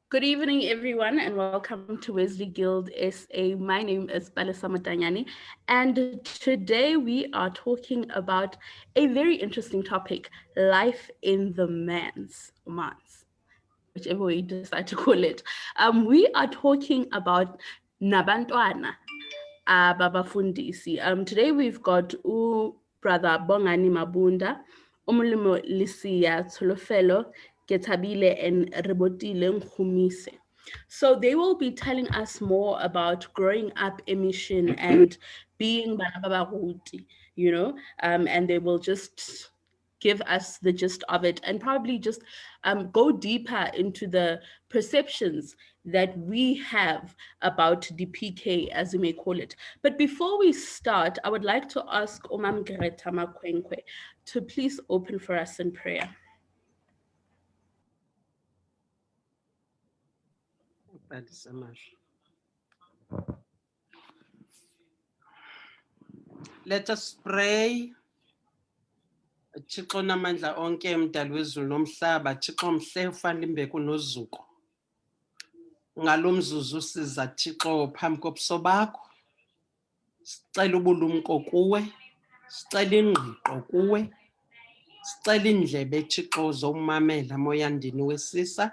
Good evening, everyone, and welcome to Wesley Guild SA. My name is Palesa Matanyani, and today we are talking about a very interesting topic: life in the manse, whichever way you decide to call it. We are talking about nabantwana babafundisi. Today we've got brother Bongani Mabunda, umulimo Lisia Tsolofelo, Ketabile, and Rebotile Nkumise. So they will be telling us more about growing up in mission and being bana ba baruti, and they will just give us the gist of it and probably just go deeper into the perceptions that we have about the PK, as we may call it. But before we start, I would like to ask Omam Greta Makwenkwe to please open for us in prayer. Thank you so much. Let us pray. Thixo namandla onke mdali wezulu nomhlaba, Thixo mhle ufana imbeko nozuko. Ngalo mzuzu siza Thixo phambi kobuso bakho. Sicela ubulumko kuwe, sicela ingqiqo kuwe, sicela indlebe Thixo zomamela moyandini wesisa.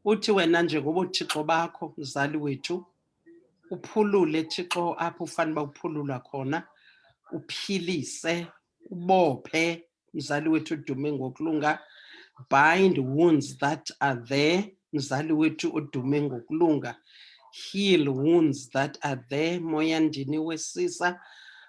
Uthi wena njengoba uThixo bakho mzali wethu uphulule Thixo apho ufanele uphulula khona, uphilise, ubophe mzali wethu udume ngokulunga, bind wounds that are there mzali wethu udume ngokulunga, heal wounds that are there moyandini wesisa.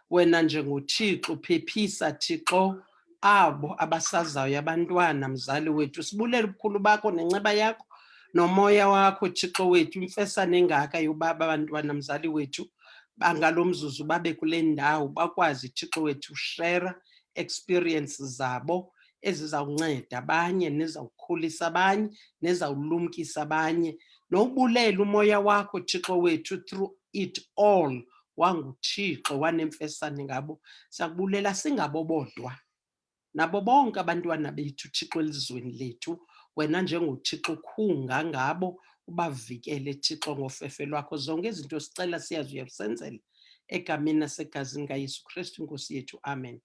Wena njengoThixo phephisa Thixo abo abasazayo abantwana mzali wethu, sibulela ubukhulu bakho nenceba yakho nomoya wakho Thixo wethu, imfesane engaka yobaba abantwana mzali wethu bangalo mzuzu babe kule ndawo bakwazi Thixo wethu share experiences zabo ezizawunceda abanye nezawukhulisa abanye nezawulumkisa abanye, nobulela umoya wakho Thixo wethu through it all wanguThixo wanemfesane ngabo. Siyakubulela singabo bodwa nabo bonke abantwana bethu Thixo elizweni lethu, wena njengoThixo khunga ngabo ubavikele Thixo ngofefe lwakho. Zonke izinto sicela siyazi uyasenzela egameni nasegazini kaYesu Kristu Nkosi yethu, amen.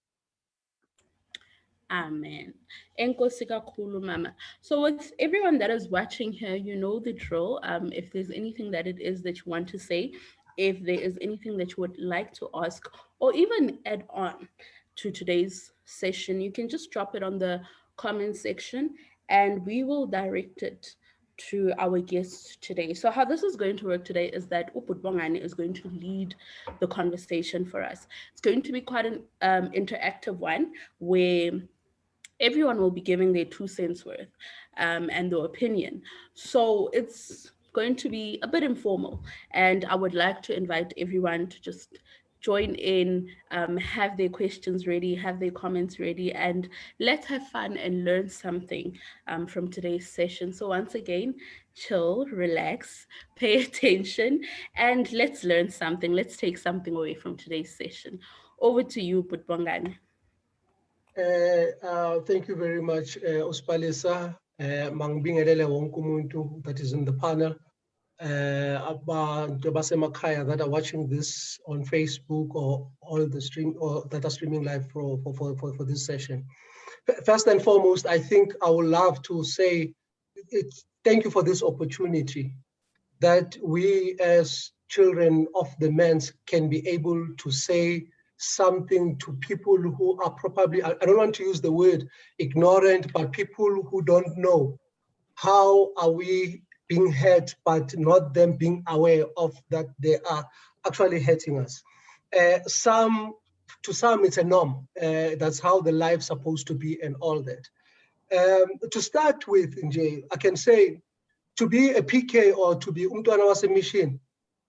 Amen. Enkosi kakhulu, Mama. So with everyone that is watching here, you know the drill. If there's anything that it is that you want to say, if there is anything that you would like to ask, or even add on to today's session, you can just drop it on the comment section and we will direct it to our guests today. So how this is going to work today is that Uput is going to lead the conversation for us. It's going to be quite an interactive one where everyone will be giving their 2 cents worth and their opinion. So it's going to be a bit informal, and I would like to invite everyone to just join in, have their questions ready, have their comments ready, and let's have fun and learn something from today's session. So once again, chill, relax, pay attention, and let's learn something. Let's take something away from today's session. Over to you, Putbongani. Thank you very much, Uspalisa. Mangbingelele wonke umuntu that is in the panel. Abantu basemakhaya that are watching this on Facebook or all the stream or that are streaming live for this session. First and foremost, I think I would love to say thank you for this opportunity that we as children of the manse can be able to say something to people who are probably, I don't want to use the word ignorant, but people who don't know. How are we being hurt, but not them being aware of that they are actually hurting us? To some, it's a norm. That's how the life's supposed to be and all that. To start with, Nje, I can say, to be a PK or to be Umtwana Wase Mission,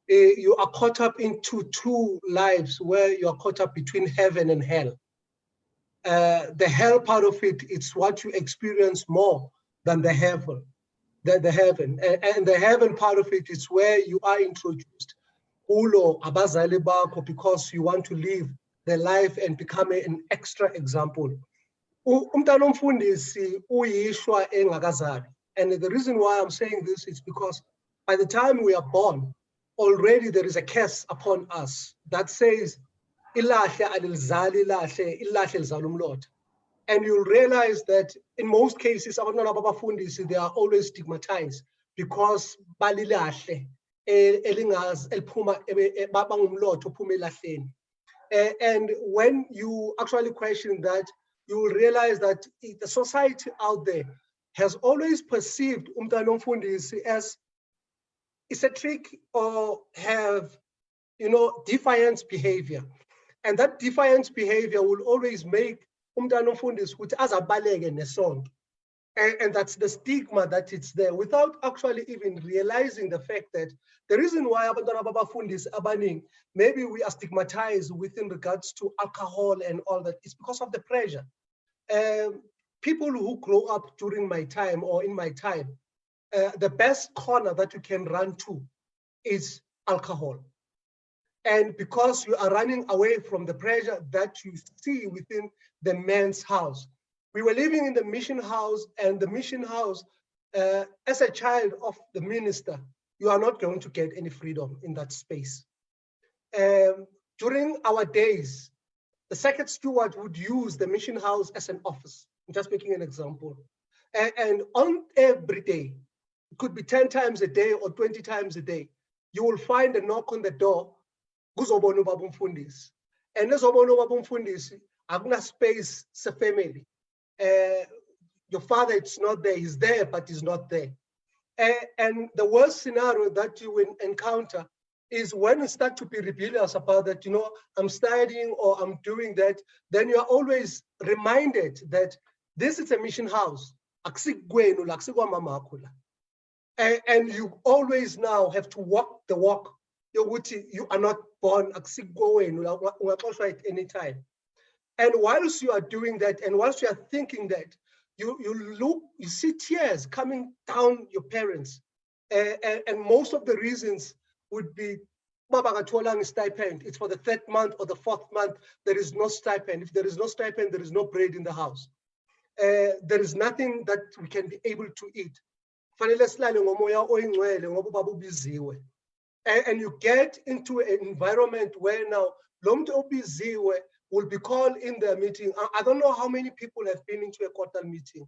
you are caught up into 2 lives where you are caught up between heaven and hell. The hell part of it, it's what you experience more than the heaven. The heaven. And the heaven part of it is where you are introduced ulo abazali bakho because you want to live the life and become an extra example. Umntana omfundisi uyishwa engakazali. And the reason why I'm saying this is because by the time we are born, already there is a curse upon us that says, "Ilahle alilzali ilahle, ilahle lizala umlotha." And you'll realize that in most cases, abantwana babafundisi, they are always stigmatized because balilahle elingazi eliphuma bangumlotha ophuma elahleni. And when you actually question that, you will realize that the society out there has always perceived umntwana omfundisi as eccentric or have, defiant behavior. And that defiant behavior will always make umntwana omfundisi ukuthi azabaleke nesonto. And that's the stigma that it's there, without actually even realizing the fact that the reason why abantwana babafundisi abaningi, maybe we are stigmatized within regards to alcohol and all that, is because of the pressure. People who grow up during my time or in my time, the best corner that you can run to is alcohol. And because you are running away from the pressure that you see within the man's house. We were living in the mission house, and the mission house, as a child of the minister, you are not going to get any freedom in that space. During our days, the second steward would use the mission house as an office. I'm just making an example. And on every day, it could be 10 times a day or 20 times a day, you will find a knock on the door, kuzobona ubaba umfundisi. And ezobona ubaba umfundisi, akuna space se family. Your father, it's not there, he's there, but he's not there. And the worst scenario that you will encounter is when you start to be rebellious about that, I'm studying or I'm doing that, then you are always reminded that this is a mission house. And you always now have to walk the walk. You are not born at any time. And whilst you are doing that, and whilst you are thinking that, you see tears coming down your parents. And most of the reasons would be, stipend. It's for the 3rd month or the 4th month, there is no stipend. If there is no stipend, there is no bread in the house. There is nothing that we can be able to eat. And you get into an environment where now will be called in their meeting. I don't know how many people have been into a quarter meeting.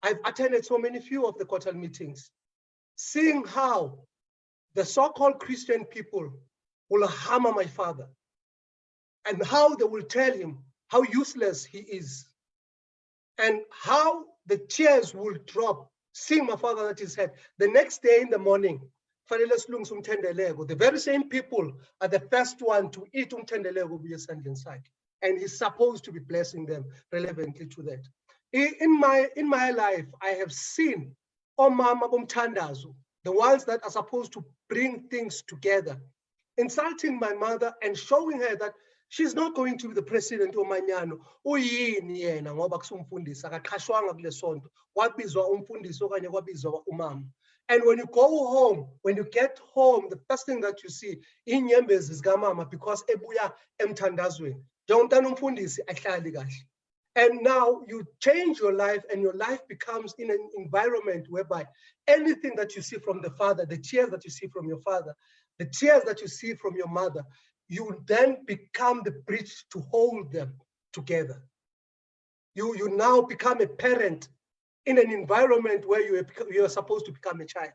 I've attended so many few of the quarter meetings, seeing how the so-called Christian people will hammer my father and how they will tell him how useless he is and how the tears will drop, seeing my father at his head. The next day in the morning, the very same people are the first one to eat umthendeleko inside, and he's supposed to be blessing them relevantly to that. In my life, I have seen omama bomthandazo, the ones that are supposed to bring things together, insulting my mother and showing her that she's not going to be the president omanyano. Uyini yena ngoba kusumfundisi akaqhashwanga kule sonto, wabizwa umfundisi okanye kwabizwa umama. And when you go home, when you get home, the first thing that you see in inyembezi zikaMama, because ebuya emthandazweni njengomntana umfundisi ahlali kahle. And now you change your life, and your life becomes in an environment whereby anything that you see from the father, the tears that you see from your father, the tears that you see from your mother, you then become the bridge to hold them together. You now become a parent in an environment where you are supposed to become a child.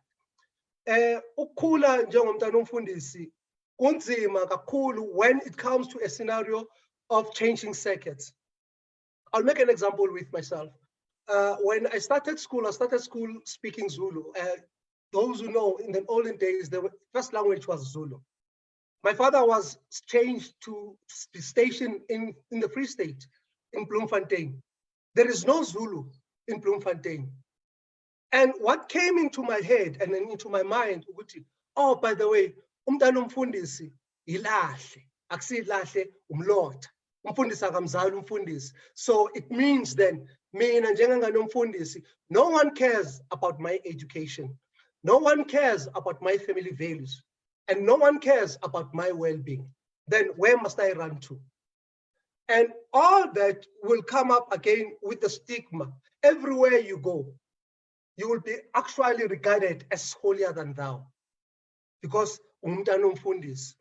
Ukukhula njengomntana omfundisi kunzima kakhulu when it comes to a scenario of changing circuits. I'll make an example with myself. When I started school speaking Zulu. Those who know, in the olden days, the first language was Zulu. My father was changed to be stationed in the Free State, in Bloemfontein. There is no Zulu in Bloemfontein. And what came into my head and then into my mind, oh, by the way, umntana omfundisi ilahle, akusilahle umlotha. Umfundisi akamzali umfundisi. So it means then, mina njengangane umfundisi, no one cares about my education. No one cares about my family values. And no one cares about my well-being. Then where must I run to? And all that will come up again with the stigma everywhere you go. you will be actually regarded as holier than thou, because umntana umfundisi.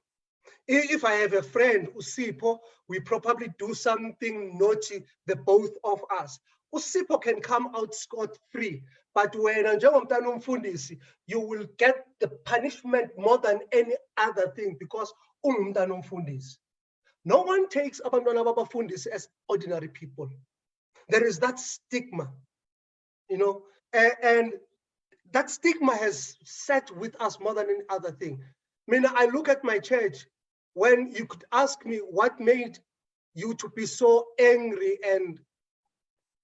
If I have a friend, Usipho, we probably do something naughty, the both of us. Usipho can come out scot-free, but when njengomntana umfundisi, you will get the punishment more than any other thing because ungumntana umfundisi. No one takes abantwana babafundisi as ordinary people. There is that stigma, you know, and that stigma has sat with us more than any other thing. I mean, I look at my church, when you could ask me what made you to be so angry and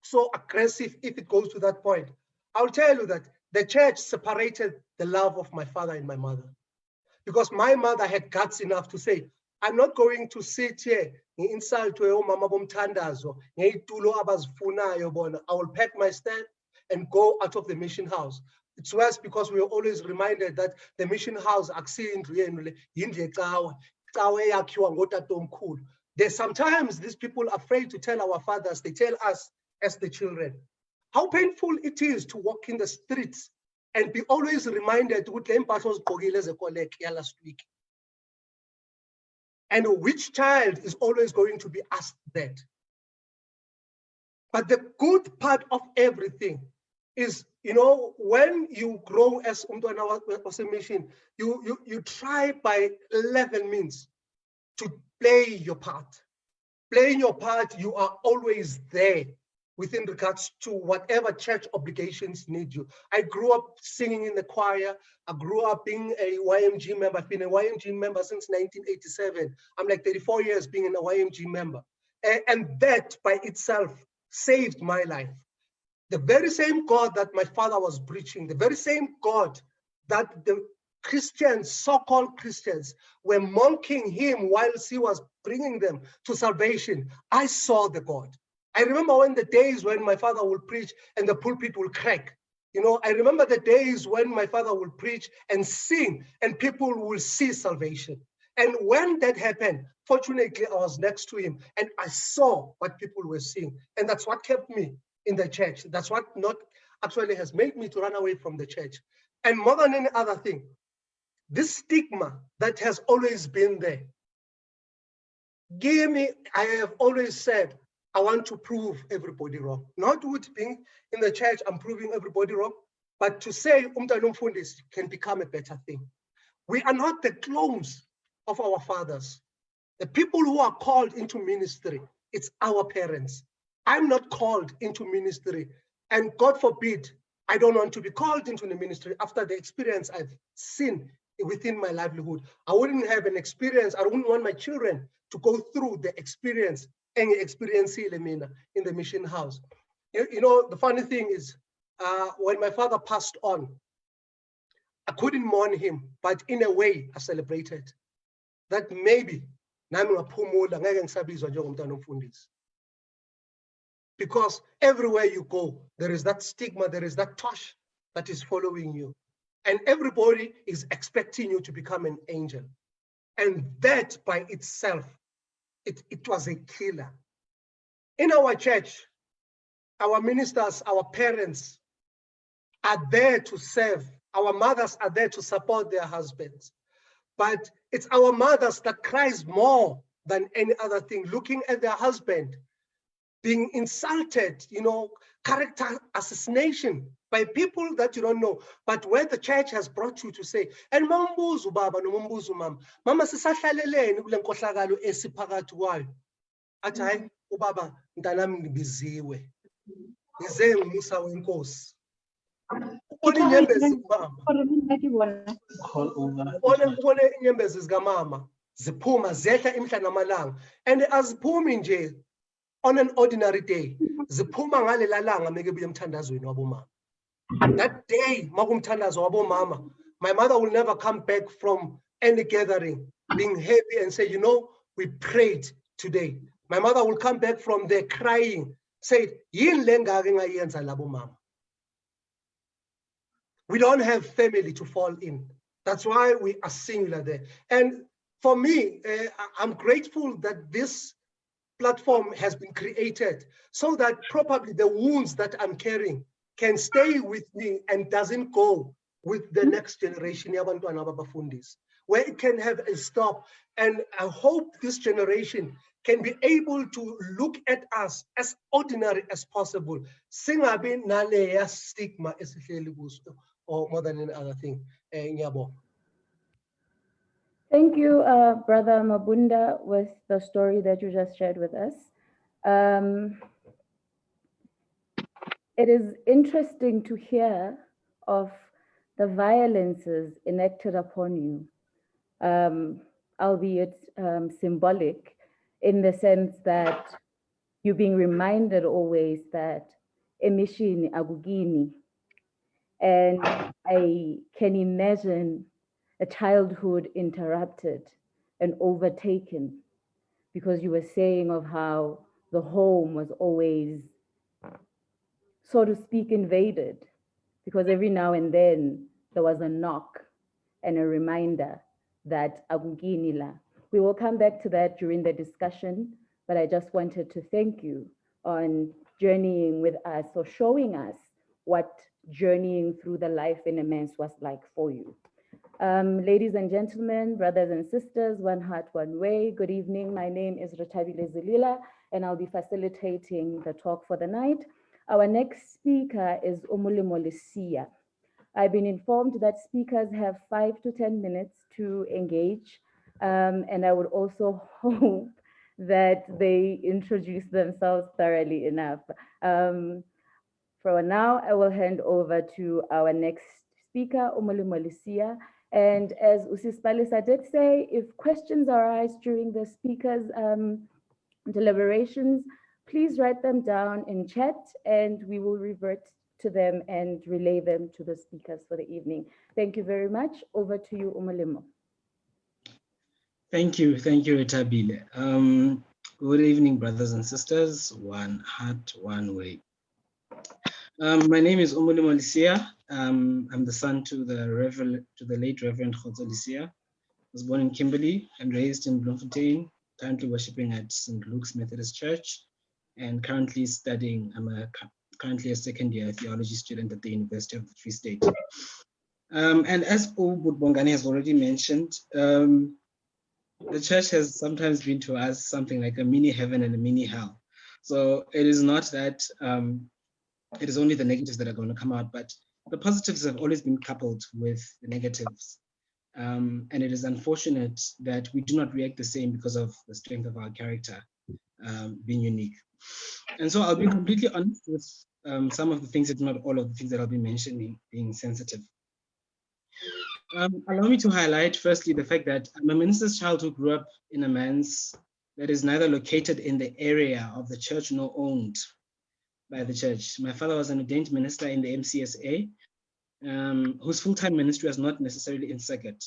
so aggressive, if it goes to that point, I'll tell you that the church separated the love of my father and my mother. Because my mother had guts enough to say, I'm not going to sit here insult mama bomthandazo, I will pack my stuff and go out of the mission house. It's worse because we are always reminded that the mission house, there's sometimes these people are afraid to tell our fathers, they tell us as the children, how painful it is to walk in the streets and be always reminded last week. And which child is always going to be asked that? But the good part of everything is, you know, when you grow as umntwana mission, you try by level means to play your part. Playing your part, you are always there within regards to whatever church obligations need you. I grew up singing in the choir. I grew up being a YMG member. I've been a YMG member since 1987. I'm like 34 years being a YMG member. And that by itself saved my life. The very same God that my father was preaching, the very same God that the Christians, so-called Christians, were mocking him whilst he was bringing them to salvation, I saw the God. I remember when the days when my father would preach and the pulpit will crack. You know, I remember the days when my father would preach and sing and people will see salvation. And when that happened, fortunately, I was next to him and I saw what people were seeing. And that's what kept me in the church. That's what not actually has made me to run away from the church. And more than any other thing, this stigma that has always been there. I have always said, I want to prove everybody wrong. Not with being in the church, I'm proving everybody wrong, but to say umntana umfundisi can become a better thing. We are not the clones of our fathers. The people who are called into ministry, it's our parents. I'm not called into ministry, and God forbid, I don't want to be called into the ministry after the experience I've seen within my livelihood. I wouldn't have an experience, I wouldn't want my children to go through the experience, any experience in the mission house. You know, the funny thing is, when my father passed on, I couldn't mourn him, but in a way, I celebrated that maybe because everywhere you go, there is that stigma, there is that touch that is following you. And everybody is expecting you to become an angel. And that by itself, it was a killer. In our church, our ministers, our parents are there to serve. Our mothers are there to support their husbands. But it's our mothers that cries more than any other thing, looking at their husband being insulted, you know, character assassination by people that you don't know, but where the church has brought you to say, and mambuzu baba no mambuzu mama, mama sisahlaleleni kule nkohlakalo esiphakathi kwayo. Athi hayi ubaba mntanami ngibiziwe. Ngize ngumusa wenkosi. Ubona inyembezi zikababa. Ubona inyembezi zikamama ziphuma zehla imhla namalanga, and aziphumi nje on an ordinary day. Ziphuma ngalela langa meke buye emthandazweni wabomama. That day, makumthandazo wabomama, my mother will never come back from any gathering being happy and say, you know, we prayed today. My mother will come back from there crying, say, yini lengake ngayenza labo mama. We don't have family to fall in. That's why we are singular there. And for me, I'm grateful that this platform has been created so that probably the wounds that I'm carrying can stay with me and doesn't go with the next generation, where it can have a stop. And I hope this generation can be able to look at us as ordinary as possible. Singabi naleya stigma esihleli kuso, or more than any other thing. Ngiyabonga. Thank you, Brother Mabunda, with the story that you just shared with us. It is interesting to hear of the violences enacted upon you, albeit symbolic, in the sense that you're being reminded always that emishini agugini. And I can imagine a childhood interrupted and overtaken, because you were saying of how the home was always, so to speak, invaded, because every now and then there was a knock and a reminder that aguginila. We will come back to that during the discussion, but I just wanted to thank you on journeying with us, or showing us what journeying through the life in a manse was like for you. Ladies and gentlemen, brothers and sisters, one heart, one way, good evening. My name is Retabile Zilila, and I'll be facilitating the talk for the night. Our next speaker is Umulimo Lisia. I've been informed that speakers have 5 to 10 minutes to engage, and I would also hope that they introduce themselves thoroughly enough. For now, I will hand over to our next speaker, Umulimo Lisia. And as Usis Palisa did say, if questions arise during the speakers' deliberations, please write them down in chat and we will revert to them and relay them to the speakers for the evening. Thank you very much. Over to you, Umulimo. Thank you, Retabile. Good evening, brothers and sisters. One heart, one way. My name is Umulimo Lisia. I'm the son to the late Reverend Khotso Lisia. I was born in Kimberley and raised in Bloemfontein, currently worshiping at St. Luke's Methodist Church, and currently studying. I'm currently a second-year theology student at the University of the Free State. And as Ubud Bongani has already mentioned, the church has sometimes been to us something like a mini heaven and a mini hell. So it is not that it is only the negatives that are going to come out, but the positives have always been coupled with the negatives. And it is unfortunate that we do not react the same because of the strength of our character being unique. And so I'll be completely honest with some of the things, if not all of the things that I'll be mentioning, being sensitive. Allow me to highlight firstly the fact that I'm a minister's child who grew up in a manse that is neither located in the area of the church nor owned by the church. My father was an ordained minister in the MCSA, whose full-time ministry was not necessarily in circuit,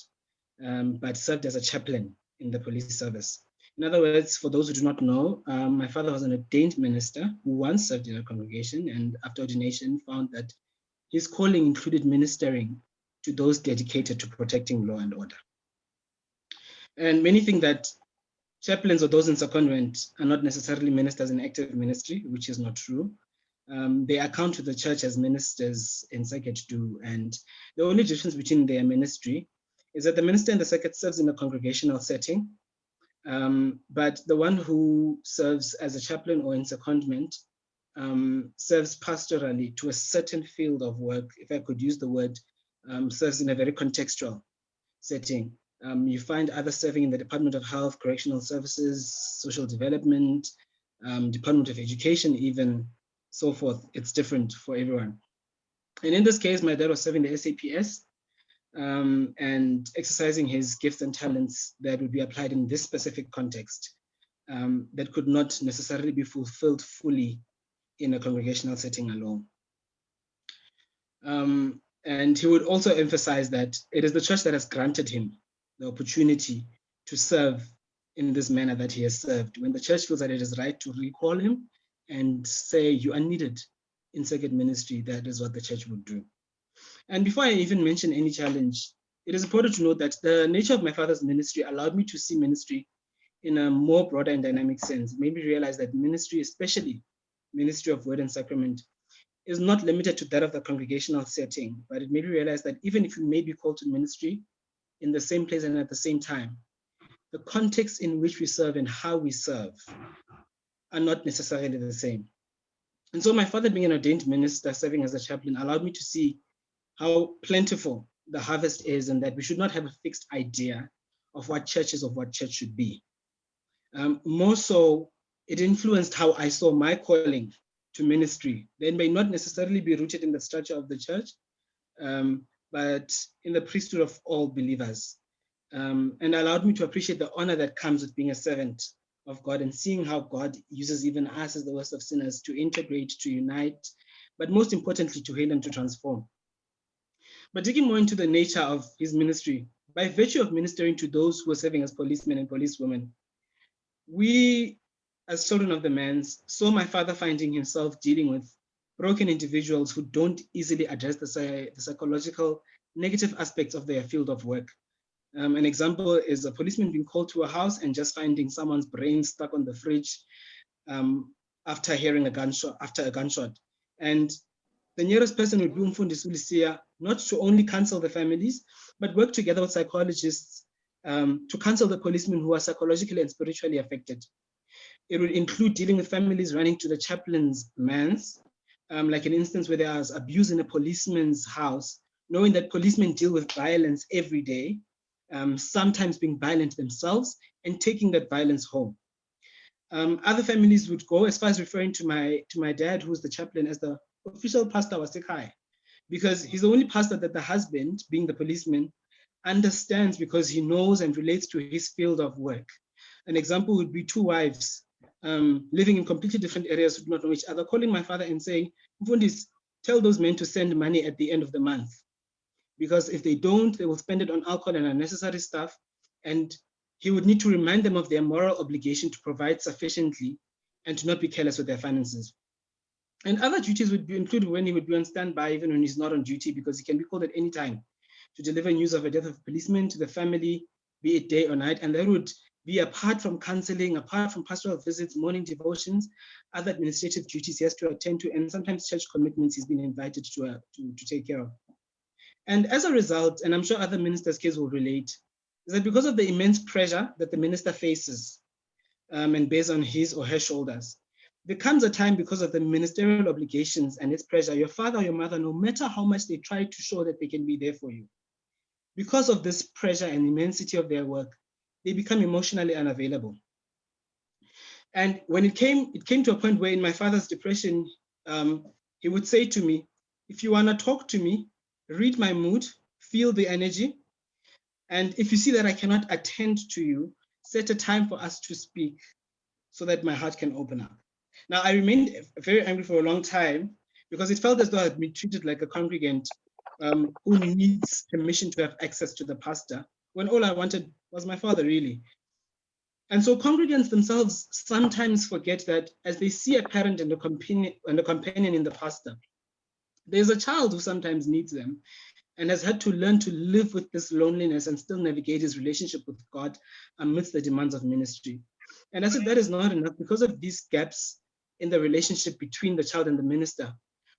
but served as a chaplain in the police service. In other words, for those who do not know, my father was an ordained minister who once served in a congregation, and after ordination found that his calling included ministering to those dedicated to protecting law and order. And many think that chaplains or those in secondment are not necessarily ministers in active ministry, which is not true. They account to the church as ministers in circuit do, and the only difference between their ministry is that the minister in the circuit serves in a congregational setting, but the one who serves as a chaplain or in secondment serves pastorally to a certain field of work, if I could use the word, serves in a very contextual setting. You find others serving in the Department of Health, Correctional Services, Social Development, Department of Education, even so forth. It's different for everyone. And in this case, my dad was serving the SAPS and exercising his gifts and talents that would be applied in this specific context that could not necessarily be fulfilled fully in a congregational setting alone. And he would also emphasize that it is the church that has granted him the opportunity to serve in this manner that he has served. When the church feels that it is right to recall him and say, you are needed in circuit ministry, that is what the church would do. And before I even mention any challenge, it is important to note that the nature of my father's ministry allowed me to see ministry in a more broader and dynamic sense. It made me realize that ministry, especially ministry of word and sacrament, is not limited to that of the congregational setting, but it made me realize that even if you may be called to ministry in the same place and at the same time, the context in which we serve and how we serve are not necessarily the same. And so my father, being an ordained minister, serving as a chaplain, allowed me to see how plentiful the harvest is, and that we should not have a fixed idea of what church is, of what church should be. More so, it influenced how I saw my calling to ministry. They may not necessarily be rooted in the structure of the church, but in the priesthood of all believers, and allowed me to appreciate the honor that comes with being a servant of God and seeing how God uses even us as the worst of sinners to integrate, to unite, but most importantly, to heal and to transform. But digging more into the nature of his ministry, by virtue of ministering to those who are serving as policemen and policewomen, we, as children of the manse, saw my father finding himself dealing with broken individuals who don't easily address the psychological negative aspects of their field of work. An example is a policeman being called to a house and just finding someone's brain stuck on the fridge after hearing a gunshot. And the nearest person would be Mfundisi Ulisia, not to only counsel the families, but work together with psychologists to counsel the policemen who are psychologically and spiritually affected. It would include dealing with families running to the chaplain's manse, like an instance where there was abuse in a policeman's house, knowing that policemen deal with violence every day, sometimes being violent themselves and taking that violence home. Other families would go as far as referring to my dad, who's the chaplain, as the official pastor was Sekai, because he's the only pastor that the husband, being the policeman, understands because he knows and relates to his field of work. An example would be two wives living in completely different areas who do not know each other, calling my father and saying, Mfundis, tell those men to send money at the end of the month. Because if they don't, they will spend it on alcohol and unnecessary stuff. And he would need to remind them of their moral obligation to provide sufficiently and to not be careless with their finances. And other duties would be included when he would be on standby, even when he's not on duty, because he can be called at any time to deliver news of a death of a policeman to the family, be it day or night. And that would be apart from counseling, apart from pastoral visits, morning devotions, other administrative duties he has to attend to, and sometimes church commitments he's been invited to take care of. And as a result, and I'm sure other ministers' kids will relate, is that because of the immense pressure that the minister faces and bears on his or her shoulders, there comes a time because of the ministerial obligations and its pressure, your father or your mother, no matter how much they try to show that they can be there for you, because of this pressure and immensity of their work, they become emotionally unavailable. And when it came to a point where in my father's depression, he would say to me, if you want to talk to me, read my mood, feel the energy. And if you see that I cannot attend to you, set a time for us to speak so that my heart can open up. Now, I remained very angry for a long time because it felt as though I had been treated like a congregant who needs permission to have access to the pastor, when all I wanted was my father, really. And so congregants themselves sometimes forget that as they see a parent and a companion in the pastor, there's a child who sometimes needs them and has had to learn to live with this loneliness and still navigate his relationship with God amidst the demands of ministry. And as if that is not enough, because of these gaps in the relationship between the child and the minister,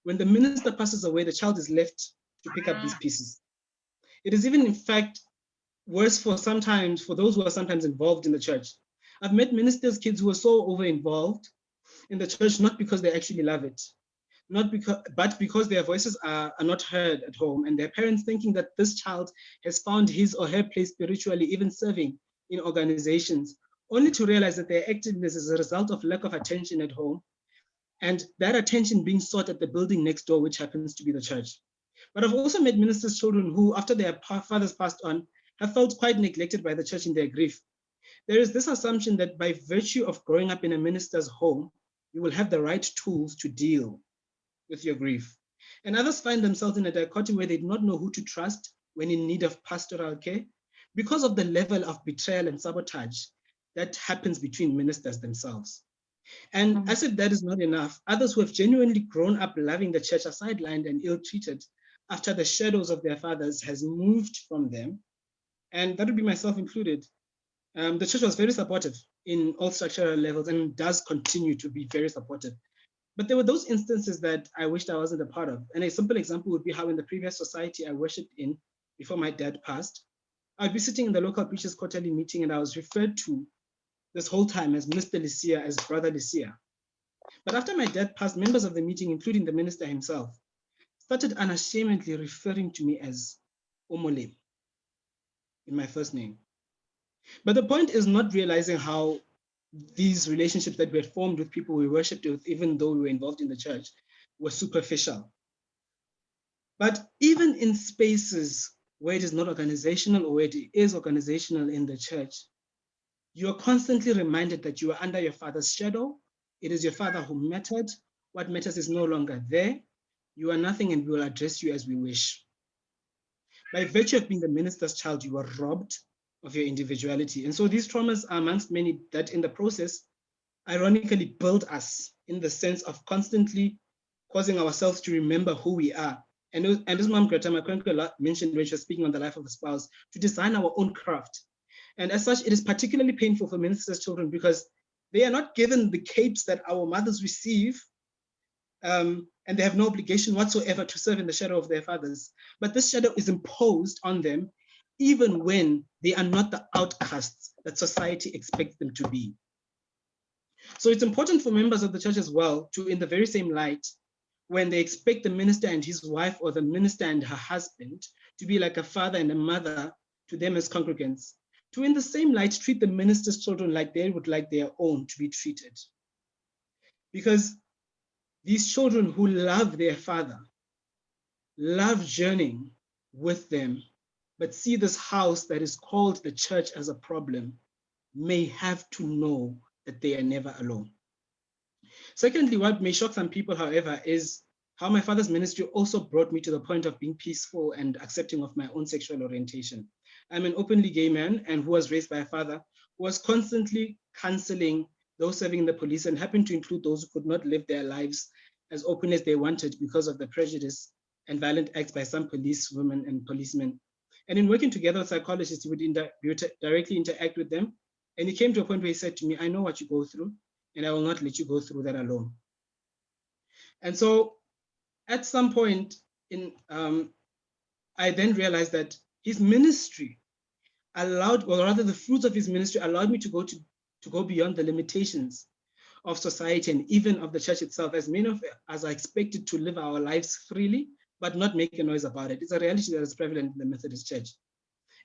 when the minister passes away, the child is left to pick up these pieces. It is even, in fact, worse for those who are sometimes involved in the church. I've met ministers' kids who are so over-involved in the church, not because they actually love it, but because their voices are not heard at home, and their parents thinking that this child has found his or her place spiritually, even serving in organizations, only to realize that their activeness is a result of lack of attention at home, and that attention being sought at the building next door, which happens to be the church. But I've also met ministers' children who, after their fathers passed on, have felt quite neglected by the church in their grief. There is this assumption that by virtue of growing up in a minister's home, you will have the right tools to deal with your grief. And others find themselves in a dichotomy where they do not know who to trust when in need of pastoral care because of the level of betrayal and sabotage that happens between ministers themselves. And as if that is not enough, others who have genuinely grown up loving the church are sidelined and ill-treated after the shadows of their fathers has moved from them. And that would be myself included. The church was very supportive in all structural levels and does continue to be very supportive. But there were those instances that I wished I wasn't a part of. And a simple example would be how in the previous society I worshipped in before my dad passed, I'd be sitting in the local preachers' quarterly meeting and I was referred to this whole time as Mr. Lysia, as Brother Lysia. But after my dad passed, members of the meeting, including the minister himself, started unashamedly referring to me as Omolem in my first name. But the point is not realizing how these relationships that we had formed with people we worshipped with, even though we were involved in the church, were superficial. But even in spaces where it is not organizational or where it is organizational in the church, you are constantly reminded that you are under your father's shadow. It is your father who mattered. What matters is no longer there. You are nothing and we will address you as we wish. By virtue of being the minister's child, you are robbed of your individuality. And so these traumas are amongst many that in the process, ironically build us in the sense of constantly causing ourselves to remember who we are. And as Mom Greta McConkie mentioned when she was speaking on the life of a spouse, to design our own craft. And as such, it is particularly painful for ministers' children because they are not given the capes that our mothers receive, and they have no obligation whatsoever to serve in the shadow of their fathers. But this shadow is imposed on them even when they are not the outcasts that society expects them to be. So it's important for members of the church as well to, in the very same light, when they expect the minister and his wife or the minister and her husband to be like a father and a mother to them as congregants, to in the same light treat the minister's children like they would like their own to be treated. Because these children who love their father, love journeying with them, but see this house that is called the church as a problem, may have to know that they are never alone. Secondly, what may shock some people, however, is how my father's ministry also brought me to the point of being peaceful and accepting of my own sexual orientation. I'm an openly gay man and who was raised by a father who was constantly counseling those serving in the police and happened to include those who could not live their lives as openly as they wanted because of the prejudice and violent acts by some police women and policemen. And in working together with psychologists, he would directly interact with them. And he came to a point where he said to me, I know what you go through, and I will not let you go through that alone. And so at some point I then realized that his ministry allowed, or rather the fruits of his ministry allowed me to go beyond the limitations of society and even of the church itself, as many of us are expected to live our lives freely, but not make a noise about it. It's a reality that is prevalent in the Methodist Church.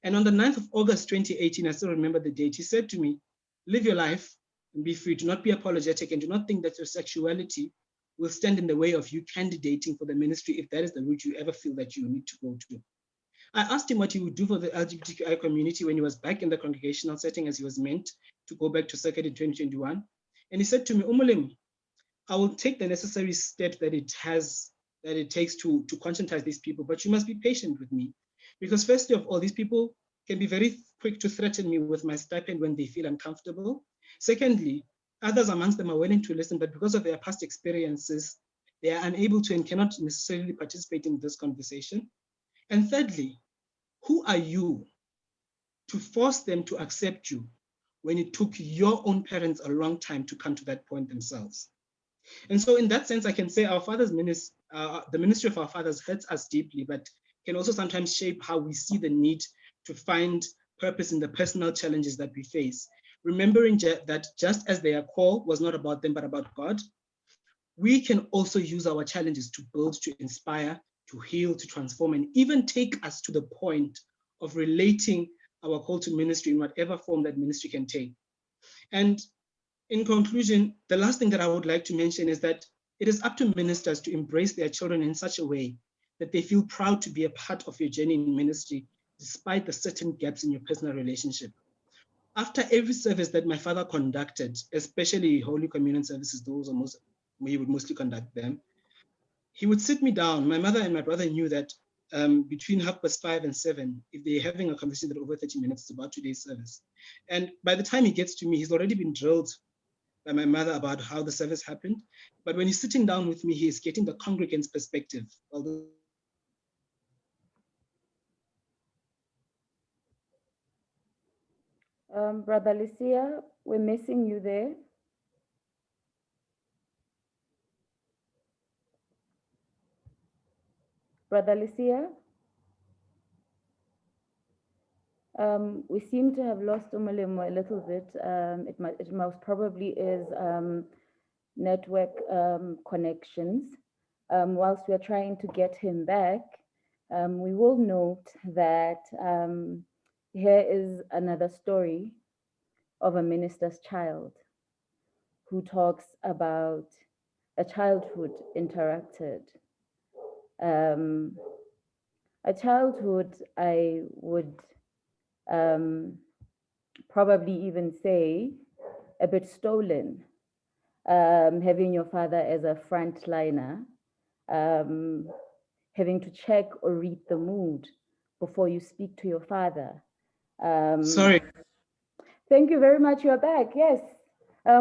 And on the 9th of August, 2018, I still remember the date, he said to me, live your life and be free. Do not be apologetic and do not think that your sexuality will stand in the way of you candidating for the ministry if that is the route you ever feel that you need to go to. I asked him what he would do for the LGBTQI community when he was back in the congregational setting as he was meant to go back to circuit in 2021. And he said to me, Umulem, I will take the necessary steps that it takes to conscientize these people, but you must be patient with me. Because firstly of all, these people can be very quick to threaten me with my stipend when they feel uncomfortable. Secondly, others amongst them are willing to listen, but because of their past experiences, they are unable to and cannot necessarily participate in this conversation. And thirdly, who are you to force them to accept you when it took your own parents a long time to come to that point themselves? And so in that sense, I can say our father's ministry, the ministry of our fathers hurts us deeply, but can also sometimes shape how we see the need to find purpose in the personal challenges that we face. Remembering that just as their call was not about them, but about God, we can also use our challenges to build, to inspire, to heal, to transform, and even take us to the point of relating our call to ministry in whatever form that ministry can take. And in conclusion, the last thing that I would like to mention is that it is up to ministers to embrace their children in such a way that they feel proud to be a part of your journey in ministry, despite the certain gaps in your personal relationship. After every service that my father conducted, especially Holy Communion services, those are we would mostly conduct them, he would sit me down. My mother and my brother knew that between 5:30 and 7, if they're having a conversation that over 30 minutes, it's about today's service. And by the time he gets to me, he's already been drilled by my mother about how the service happened. But when he's sitting down with me, he is getting the congregant's perspective. Brother Lysia, we're missing you there. Brother Lucia? We seem to have lost Umulimo a little bit. It most probably is network connections. Whilst we are trying to get him back, we will note that here is another story of a minister's child who talks about a childhood interrupted. A childhood, I would probably even say, a bit stolen. Having your father as a frontliner, having to check or read the mood before you speak to your father. Sorry. Thank you very much. You're back. Yes.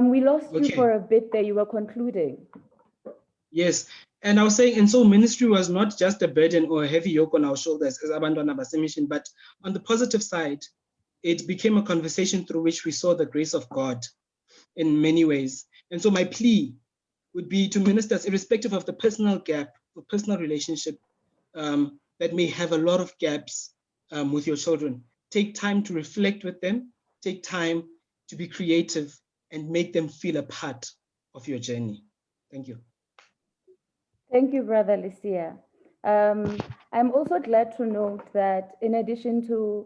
We lost you Okay. for a bit there. You were concluding. Yes. And I was saying, and so ministry was not just a burden or a heavy yoke on our shoulders, as Abantwana Basemission, but on the positive side, it became a conversation through which we saw the grace of God in many ways. And so my plea would be to ministers, irrespective of the personal gap, or personal relationship that may have a lot of gaps with your children. Take time to reflect with them, take time to be creative and make them feel a part of your journey. Thank you. Thank you, Brother Lucia. I'm also glad to note that in addition to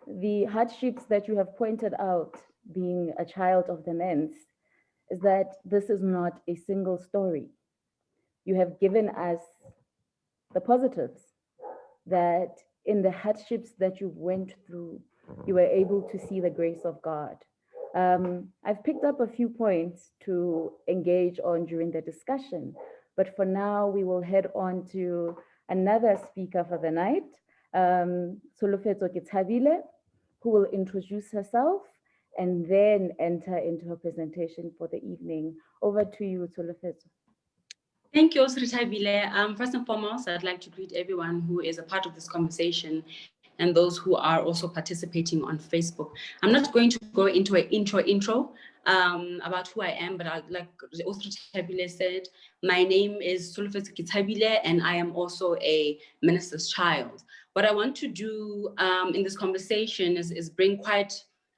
the hardships that you have pointed out, being a child of the Manse, is that this is not a single story. You have given us the positives, that in the hardships that you went through, you were able to see the grace of God. I've picked up a few points to engage on during the discussion, but for now, we will head on to another speaker for the night, Solofetso Kitabile, who will introduce herself and then enter into her presentation for the evening. Over to you, Solofetso. Thank you, Osritabile. First and foremost, I'd like to greet everyone who is a part of this conversation and those who are also participating on Facebook. I'm not going to go into an intro about who I am, but like Osritabile said, my name is Solofetso Kitabile, and I am also a minister's child. What I want to do in this conversation is bring quite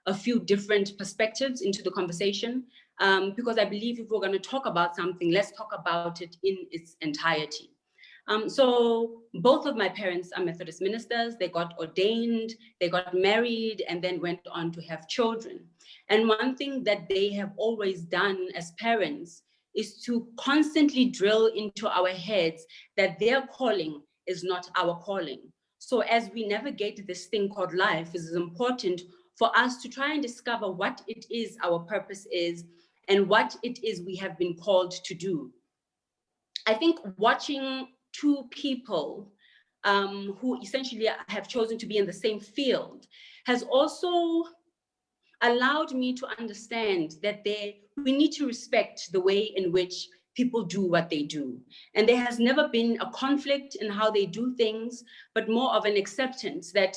a few different perspectives into the conversation. Because I believe if we're going to talk about something, let's talk about it in its entirety. So both of my parents are Methodist ministers. They got ordained, they got married, and then went on to have children. And one thing that they have always done as parents is to constantly drill into our heads that their calling is not our calling. So as we navigate this thing called life, it is important for us to try and discover what it is our purpose is and what it is we have been called to do. I think watching two people who essentially have chosen to be in the same field has also allowed me to understand that we need to respect the way in which people do what they do. And there has never been a conflict in how they do things, but more of an acceptance that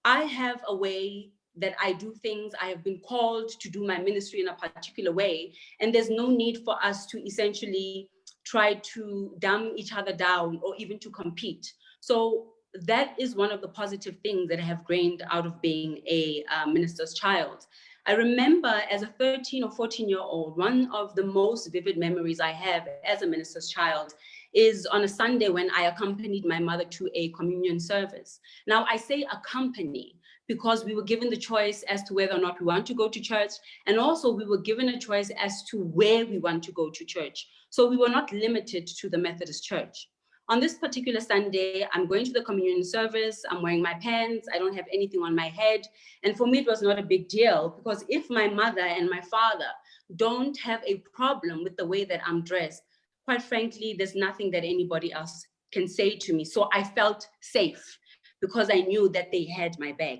I have a way that I do things. I have been called to do my ministry in a particular way. And there's no need for us to essentially try to dumb each other down or even to compete. So that is one of the positive things that I have gained out of being a minister's child. I remember as a 13 or 14-year-old, one of the most vivid memories I have as a minister's child is on a Sunday when I accompanied my mother to a communion service. Now, I say accompany because we were given the choice as to whether or not we want to go to church, and also we were given a choice as to where we want to go to church. So we were not limited to the Methodist church. On this particular Sunday, I'm going to the communion service, I'm wearing my pants, I don't have anything on my head. And for me, it was not a big deal because if my mother and my father don't have a problem with the way that I'm dressed, quite frankly, there's nothing that anybody else can say to me. So I felt safe because I knew that they had my back.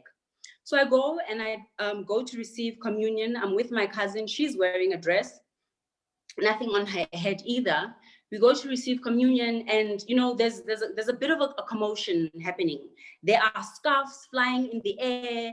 So I go and I go to receive communion. I'm with my cousin. She's wearing a dress, nothing on her head either. We go to receive communion and, you know, there's a bit of a commotion happening. There are scarves flying in the air.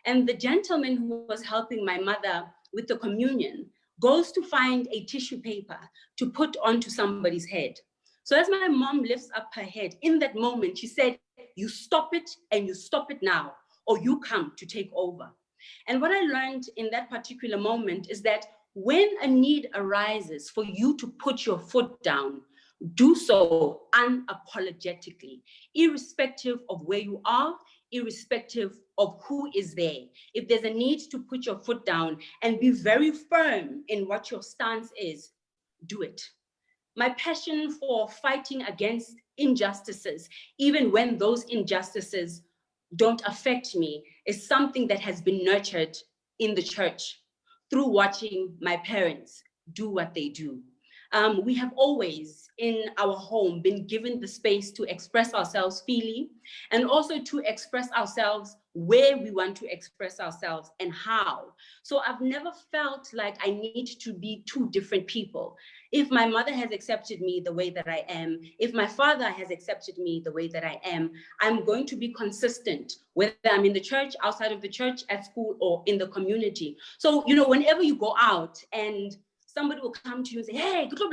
And the gentleman who was helping my mother with the communion goes to find a tissue paper to put onto somebody's head. So as my mom lifts up her head, in that moment, she said, you stop it and you stop it now, or you come to take over. And what I learned in that particular moment is that when a need arises for you to put your foot down, do so unapologetically, irrespective of where you are, irrespective of who is there. If there's a need to put your foot down and be very firm in what your stance is, do it. My passion for fighting against injustices, even when those injustices don't affect me, is something that has been nurtured in the church through watching my parents do what they do. We have always in our home been given the space to express ourselves freely and also to express ourselves where we want to express ourselves and how. So I've never felt like I need to be two different people. If my mother has accepted me the way that I am, if my father has accepted me the way that I am, I'm going to be consistent, whether I'm in the church, outside of the church, at school, or in the community. So, you know, whenever you go out and somebody will come to you and say, hey, no,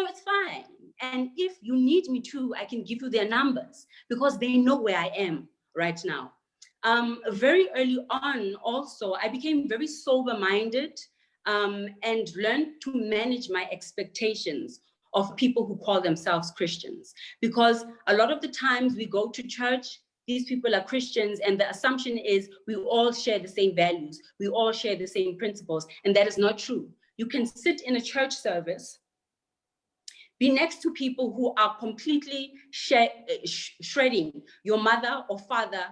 it's fine. And if you need me to, I can give you their numbers because they know where I am right now. Very early on also, I became very sober-minded and learned to manage my expectations of people who call themselves Christians. Because a lot of the times we go to church, these people are Christians, and the assumption is we all share the same values, we all share the same principles, and that is not true. You can sit in a church service, be next to people who are completely shredding your mother or father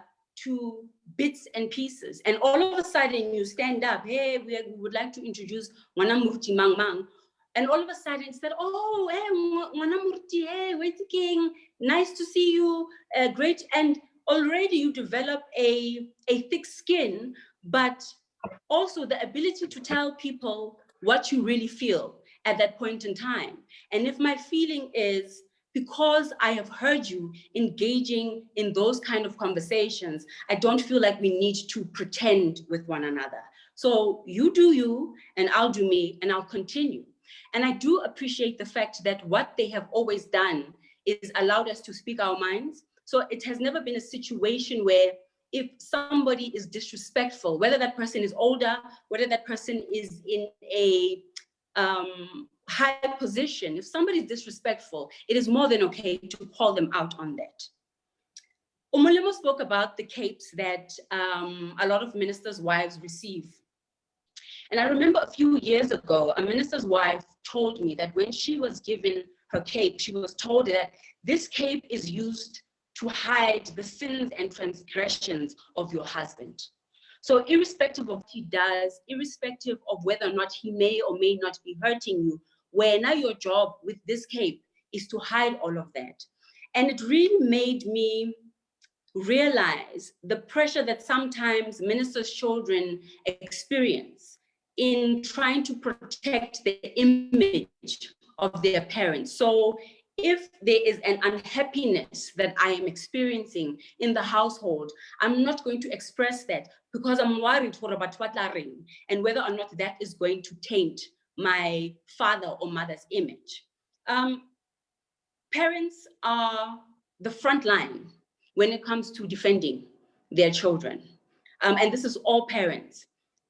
to bits and pieces, and all of a sudden you stand up, hey, we would like to introduce Mwana Murti Mang Mang, and all of a sudden instead, oh, hey, Mwana Murti, hey, waiting, nice to see you, great, and already you develop a thick skin, but also the ability to tell people what you really feel at that point in time. And if my feeling is, because I have heard you engaging in those kind of conversations, I don't feel like we need to pretend with one another. So you do you, and I'll do me, and I'll continue. And I do appreciate the fact that what they have always done is allowed us to speak our minds. So it has never been a situation where if somebody is disrespectful, whether that person is older, whether that person is in a high position, if somebody is disrespectful, it is more than okay to call them out on that. Umolemo spoke about the capes that a lot of ministers' wives receive. And I remember a few years ago, a minister's wife told me that when she was given her cape, she was told that this cape is used to hide the sins and transgressions of your husband. So irrespective of what he does, irrespective of whether or not he may or may not be hurting you, where now your job with this cape is to hide all of that. And it really made me realize the pressure that sometimes ministers' children experience in trying to protect the image of their parents. So if there is an unhappiness that I am experiencing in the household, I'm not going to express that because I'm worried for about what and whether or not that is going to taint my father or mother's image. Parents are the front line when it comes to defending their children. And this is all parents.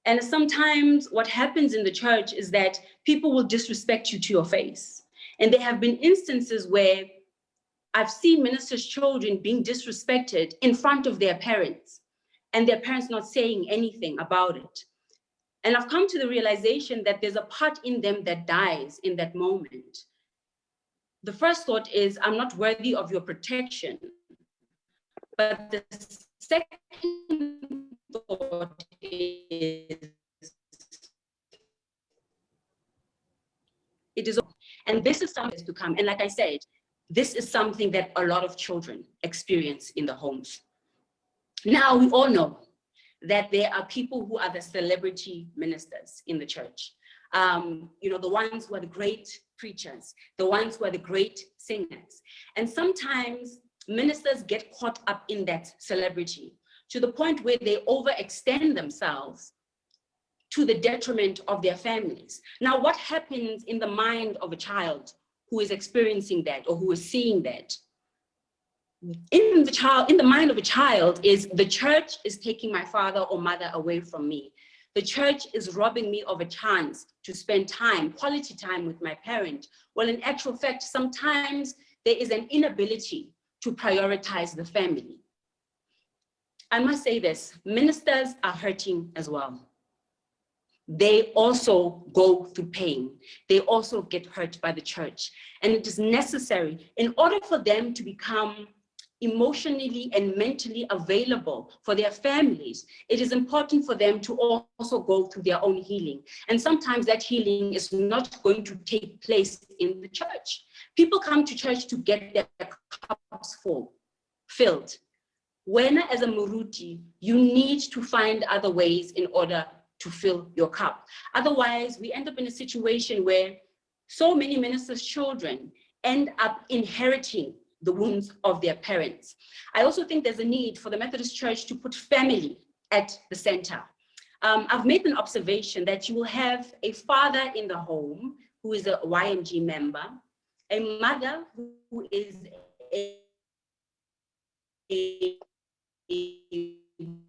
And sometimes what happens in the church is that people will disrespect you to your face. And there have been instances where I've seen ministers' children being disrespected in front of their parents and their parents not saying anything about it. And I've come to the realization that there's a part in them that dies in that moment. The first thought is, I'm not worthy of your protection. But the second thought is, it is, and this is something to come. And like I said, this is something that a lot of children experience in the homes. Now, we all know that there are people who are the celebrity ministers in the church. You know, the ones who are the great preachers, the ones who are the great singers. And sometimes ministers get caught up in that celebrity to the point where they overextend themselves to the detriment of their families. Now, what happens in the mind of a child who is experiencing that or who is seeing that. In the mind of a child is the church is taking my father or mother away from me. The church is robbing me of a chance to spend time, quality time with my parent. Well, in actual fact, sometimes there is an inability to prioritize the family. I must say this, ministers are hurting as well. They also go through pain. They also get hurt by the church. And it is necessary in order for them to become emotionally and mentally available for their families. It is important for them to also go through their own healing. And sometimes that healing is not going to take place in the church. People come to church to get their cups filled. When as a Muruti, you need to find other ways in order to fill your cup. Otherwise, we end up in a situation where so many ministers' children end up inheriting the wounds of their parents. I also think there's a need for the Methodist Church to put family at the center. I've made an observation that you will have a father in the home who is a YMG member, a mother who is a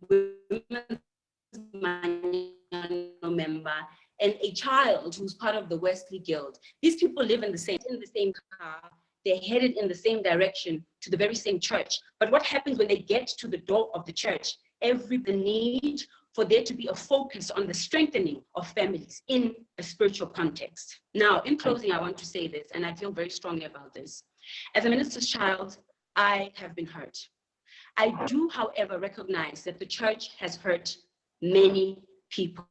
women's member, and a child who's part of the Wesley Guild. These people live in the same car, they're headed in the same direction to the very same church. But what happens when they get to the door of the church? The need for there to be a focus on the strengthening of families in a spiritual context. Now, in closing, I want to say this, and I feel very strongly about this. As a minister's child, I have been hurt. I do, however, recognize that the church has hurt many people.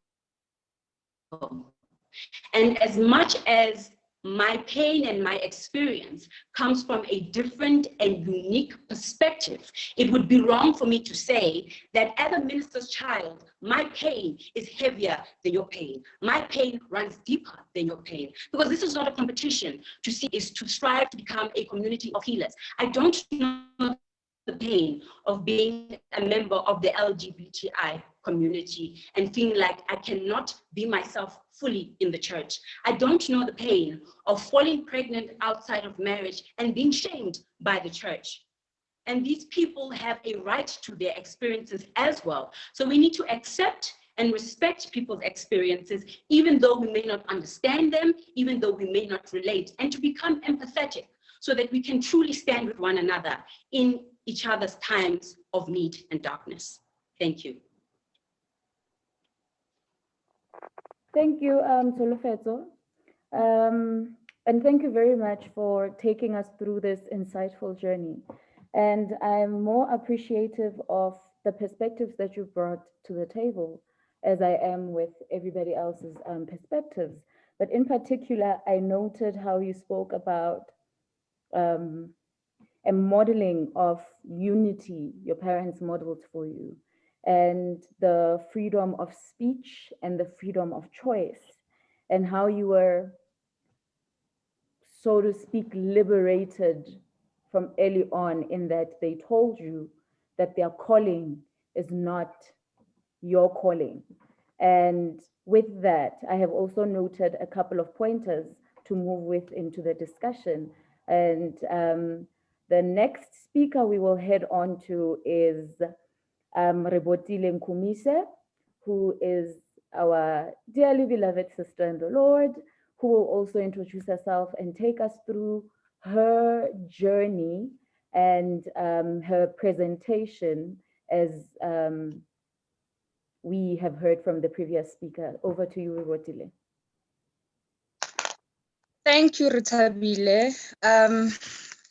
And as much as my pain and my experience comes from a different and unique perspective, it would be wrong for me to say that as a minister's child, my pain is heavier than your pain. My pain runs deeper than your pain, because this is not a competition. To see is to strive to become a community of healers. I don't know the pain of being a member of the LGBTI community and feeling like I cannot be myself fully in the church. I don't know the pain of falling pregnant outside of marriage and being shamed by the church. And these people have a right to their experiences as well. So we need to accept and respect people's experiences, even though we may not understand them, even though we may not relate, and to become empathetic so that we can truly stand with one another in each other's times of need and darkness. Thank you. Thank you, Solofeto. And thank you very much for taking us through this insightful journey. And I'm more appreciative of the perspectives that you brought to the table, as I am with everybody else's perspectives. But in particular, I noted how you spoke about a modeling of unity your parents modeled for you, and the freedom of speech and the freedom of choice, and how you were, so to speak, liberated from early on, in that they told you that their calling is not your calling. And with that, I have also noted a couple of pointers to move with into the discussion. And the next speaker we will head on to is Rebotile Nkumise, who is our dearly beloved sister in the Lord, who will also introduce herself and take us through her journey and her presentation, as we have heard from the previous speaker. Over to you, Rebotile. Thank you, Ritabile.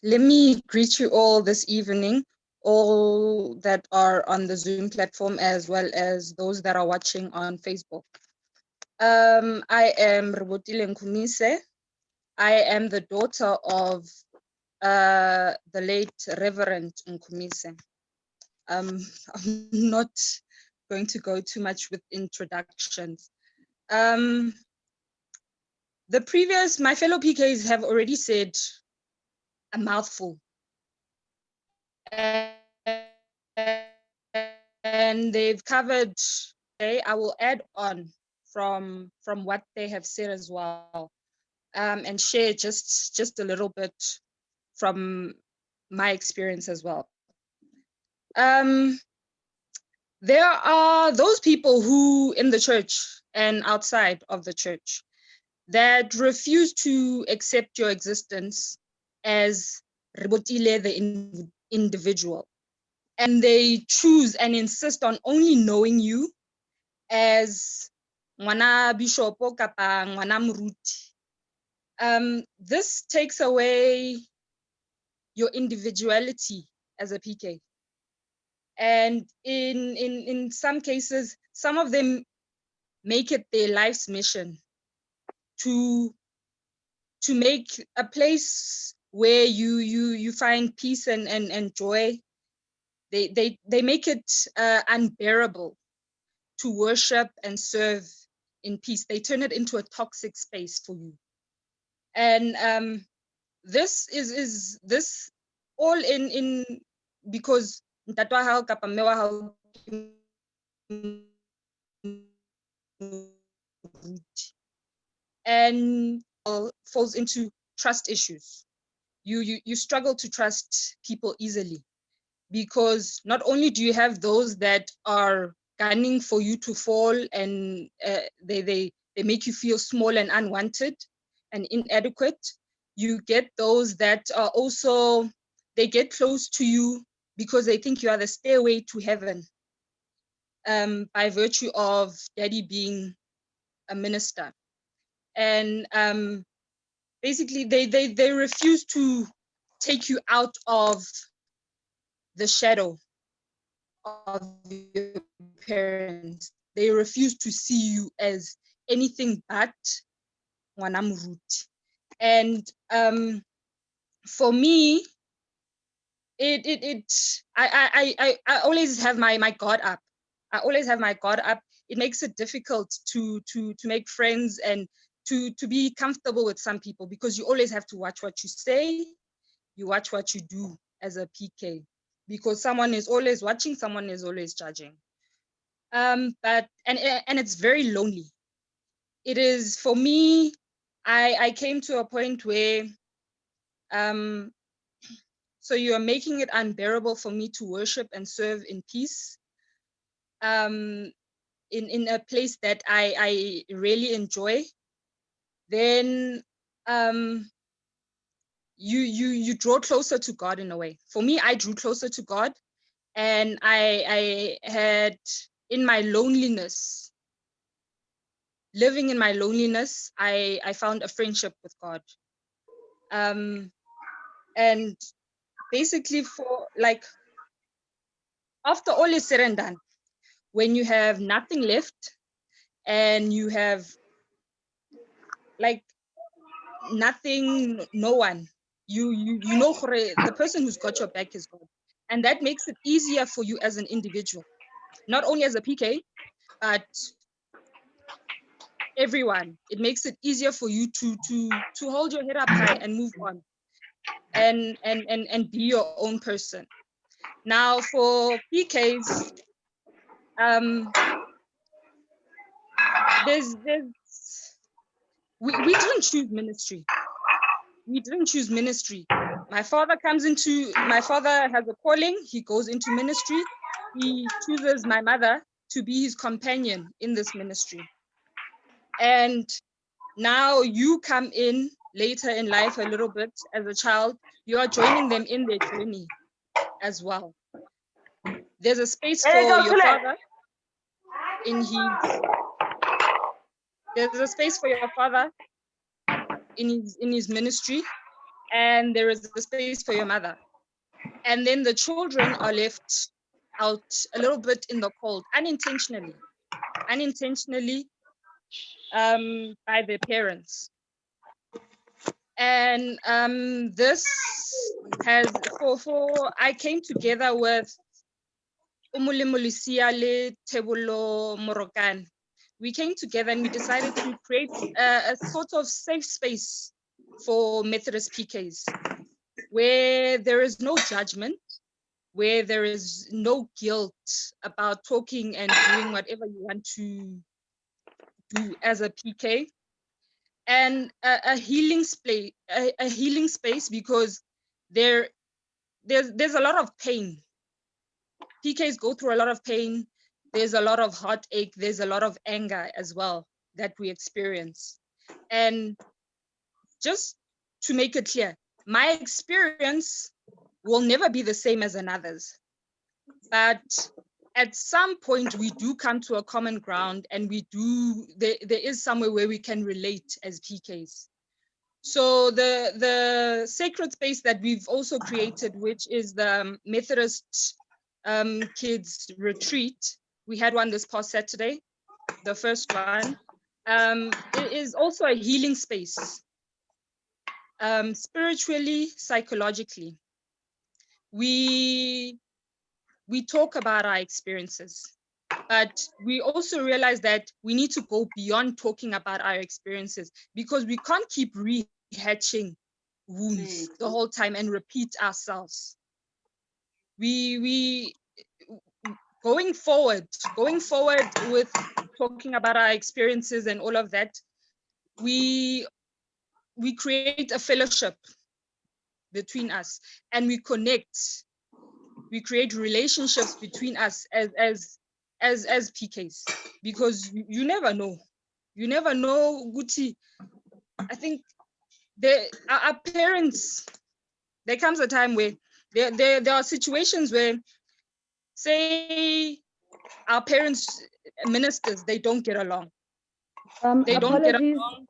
Let me greet you all this evening, all that are on the Zoom platform, as well as those that are watching on Facebook. I am Rebotile Nkumise. I am the daughter of the late Reverend Nkumise. I'm not going to go too much with introductions. My fellow PKs have already said a mouthful. And they've covered, okay, I will add on from what they have said as well. and share just a little bit from my experience as well. There are those people who in the church and outside of the church that refuse to accept your existence as Rebotile, the individual. And they choose and insist on only knowing you as ngwana bishopo kapa ngwana moruti. This takes away your individuality as a PK. And in some cases, some of them make it their life's mission to make a place where you find peace and joy. They make it unbearable to worship and serve in peace. They turn it into a toxic space for you. And this is this all in because ntatwa hao kapa mme wa hao and falls into trust issues. You struggle to trust people easily because not only do you have those that are gunning for you to fall and they make you feel small and unwanted and inadequate, you get those that are also, they get close to you because they think you are the stairway to heaven by virtue of daddy being a minister. And basically they refuse to take you out of the shadow of your parents. They refuse to see you as anything but ngwana moruti. And for me, I always have my guard up. I always have my guard up. It makes it difficult to make friends and to be comfortable with some people because you always have to watch what you say, you watch what you do as a PK, because someone is always watching, someone is always judging. But it's very lonely. It is, for me, I came to a point where so you are making it unbearable for me to worship and serve in peace in a place that I really enjoy. Then you draw closer to God in a way. For me, I drew closer to God, and I had, in my loneliness, living in my loneliness, I found a friendship with God. And basically, for like, after all is said and done, when you have nothing left and you have like nothing, no one, you know the person who's got your back is God. And that makes it easier for you as an individual, not only as a PK, but everyone. It makes it easier for you to hold your head up high and move on and be your own person. Now for PKs, we didn't choose ministry. We didn't choose ministry. My father has a calling, he goes into ministry. He chooses my mother to be his companion in this ministry. And now you come in later in life a little bit as a child, you are joining them in their journey as well. There's a space for your father there's a space for your father in his ministry, and there is a space for your mother. And then the children are left out a little bit in the cold, unintentionally by their parents. And this has, I came together with Umulimolesia le Tebolo Morokan. We came together and we decided to create a sort of safe space for Methodist PKs, where there is no judgment, where there is no guilt about talking and doing whatever you want to do as a PK. and a healing space, because there's a lot of pain. PKs go through a lot of pain. There's a lot of heartache. There's a lot of anger as well that we experience. And just to make it clear, my experience will never be the same as another's. But at some point, we do come to a common ground, and there is somewhere where we can relate as PKs. So the sacred space that we've also created, which is the Methodist kids retreat, we had one this past Saturday, the first one. It is also a healing space, spiritually, psychologically. We talk about our experiences, but we also realize that we need to go beyond talking about our experiences, because we can't keep rehatching wounds the whole time and repeat ourselves. We going forward with talking about our experiences and all of that, we create a fellowship between us, and we connect. We create relationships between us as PKs, because you never know. You never know, Guti. I think our parents, there comes a time where there are situations where, say, our parents, ministers, they don't get along. They don't get along.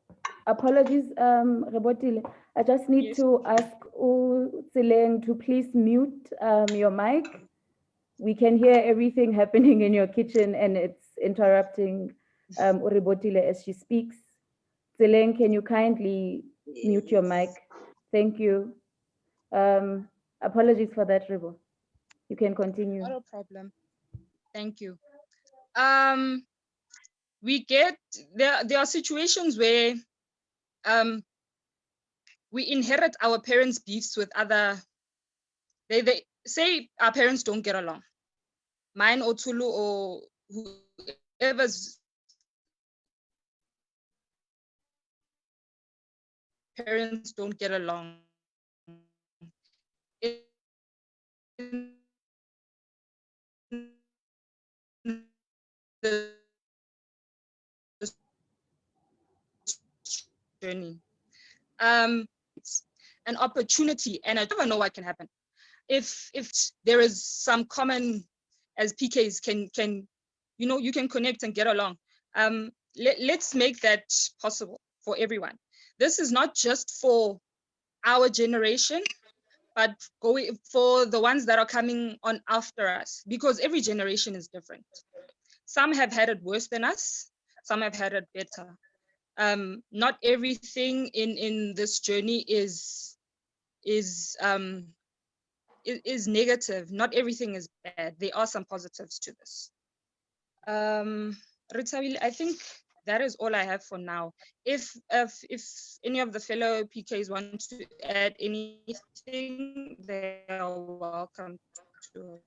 Apologies, Rebotile. I just need Yes. to ask Tseleng to please mute your mic. We can hear everything happening in your kitchen, and it's interrupting Rebotile as she speaks. Tseleng, can you kindly mute your mic? Thank you. Apologies for that, Rebo. You can continue. Not a problem. Thank you. There are situations where we inherit our parents' beefs with other. They say our parents don't get along. Mine or Tulu or whoever's parents don't get along. In the journey. It's an opportunity, and I never know what can happen. If there is some common, as PKs can you can connect and get along. Let's make that possible for everyone. This is not just for our generation, but going for the ones that are coming on after us, because every generation is different. Some have had it worse than us, some have had it better. Not everything in this journey is negative. Not everything is bad. There are some positives to this. Ritabile, I think that is all I have for now. If any of the fellow PKs want to add anything, they are welcome to as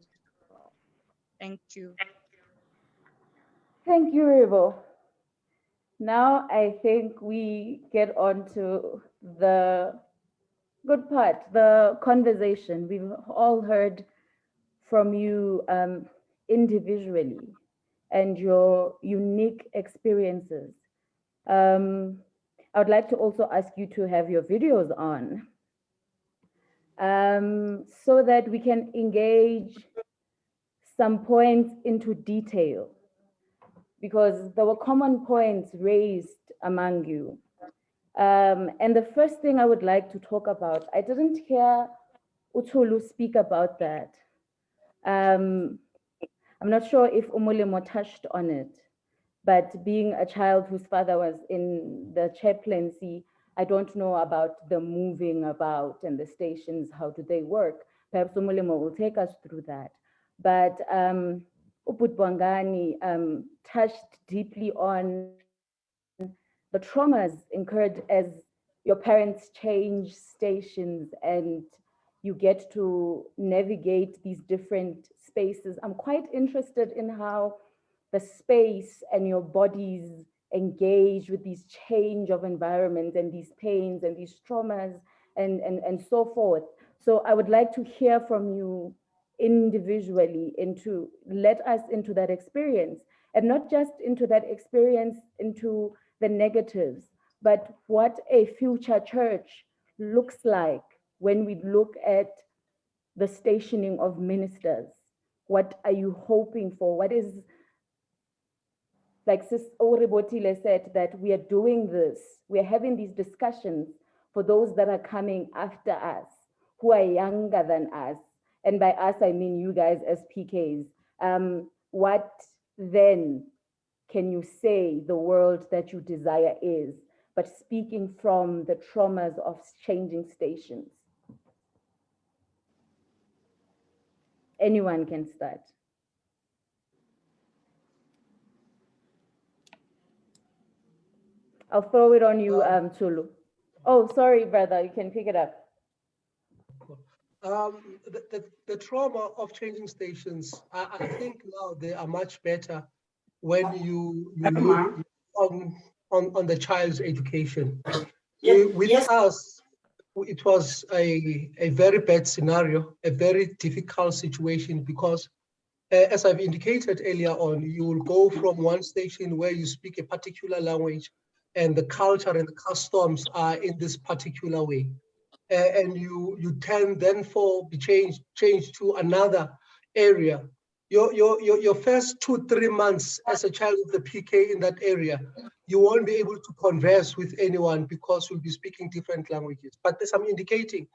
well. Thank you. Thank you, Rebo. Now I think we get on to the good part, the conversation. We've all heard from you individually and your unique experiences. I would like to also ask you to have your videos on so that we can engage some points into detail, because there were common points raised among you. And the first thing I would like to talk about, I didn't hear Utulu speak about that. I'm not sure if Umulemo touched on it, but being a child whose father was in the chaplaincy, I don't know about the moving about and the stations, how do they work? Perhaps Umulemo will take us through that. But Uput Bwangani touched deeply on the traumas incurred as your parents change stations and you get to navigate these different spaces. I'm quite interested in how the space and your bodies engage with these change of environments and these pains and these traumas and so forth. So I would like to hear from you individually into, let us into that experience, and not just into that experience into the negatives, but what a future church looks like when we look at the stationing of ministers. What are you hoping for? What is, like Sis Oribotile said, that we are doing this, we are having these discussions for those that are coming after us, who are younger than us. And by us, I mean you guys as PKs. What then can you say the world that you desire is, but speaking from the traumas of changing stations? Anyone can start. I'll throw it on you, Tulu. Oh, sorry, brother, you can pick it up. The trauma of changing stations, I think now they are much better when you look on the child's education. With us, it was a very bad scenario, a very difficult situation, because as I've indicated earlier on, you will go from one station where you speak a particular language and the culture and the customs are in this particular way. And you tend then for be changed to another area. Your first 2-3 months as a child of the PK in that area, you won't be able to converse with anyone because you'll be speaking different languages. But as I'm indicating,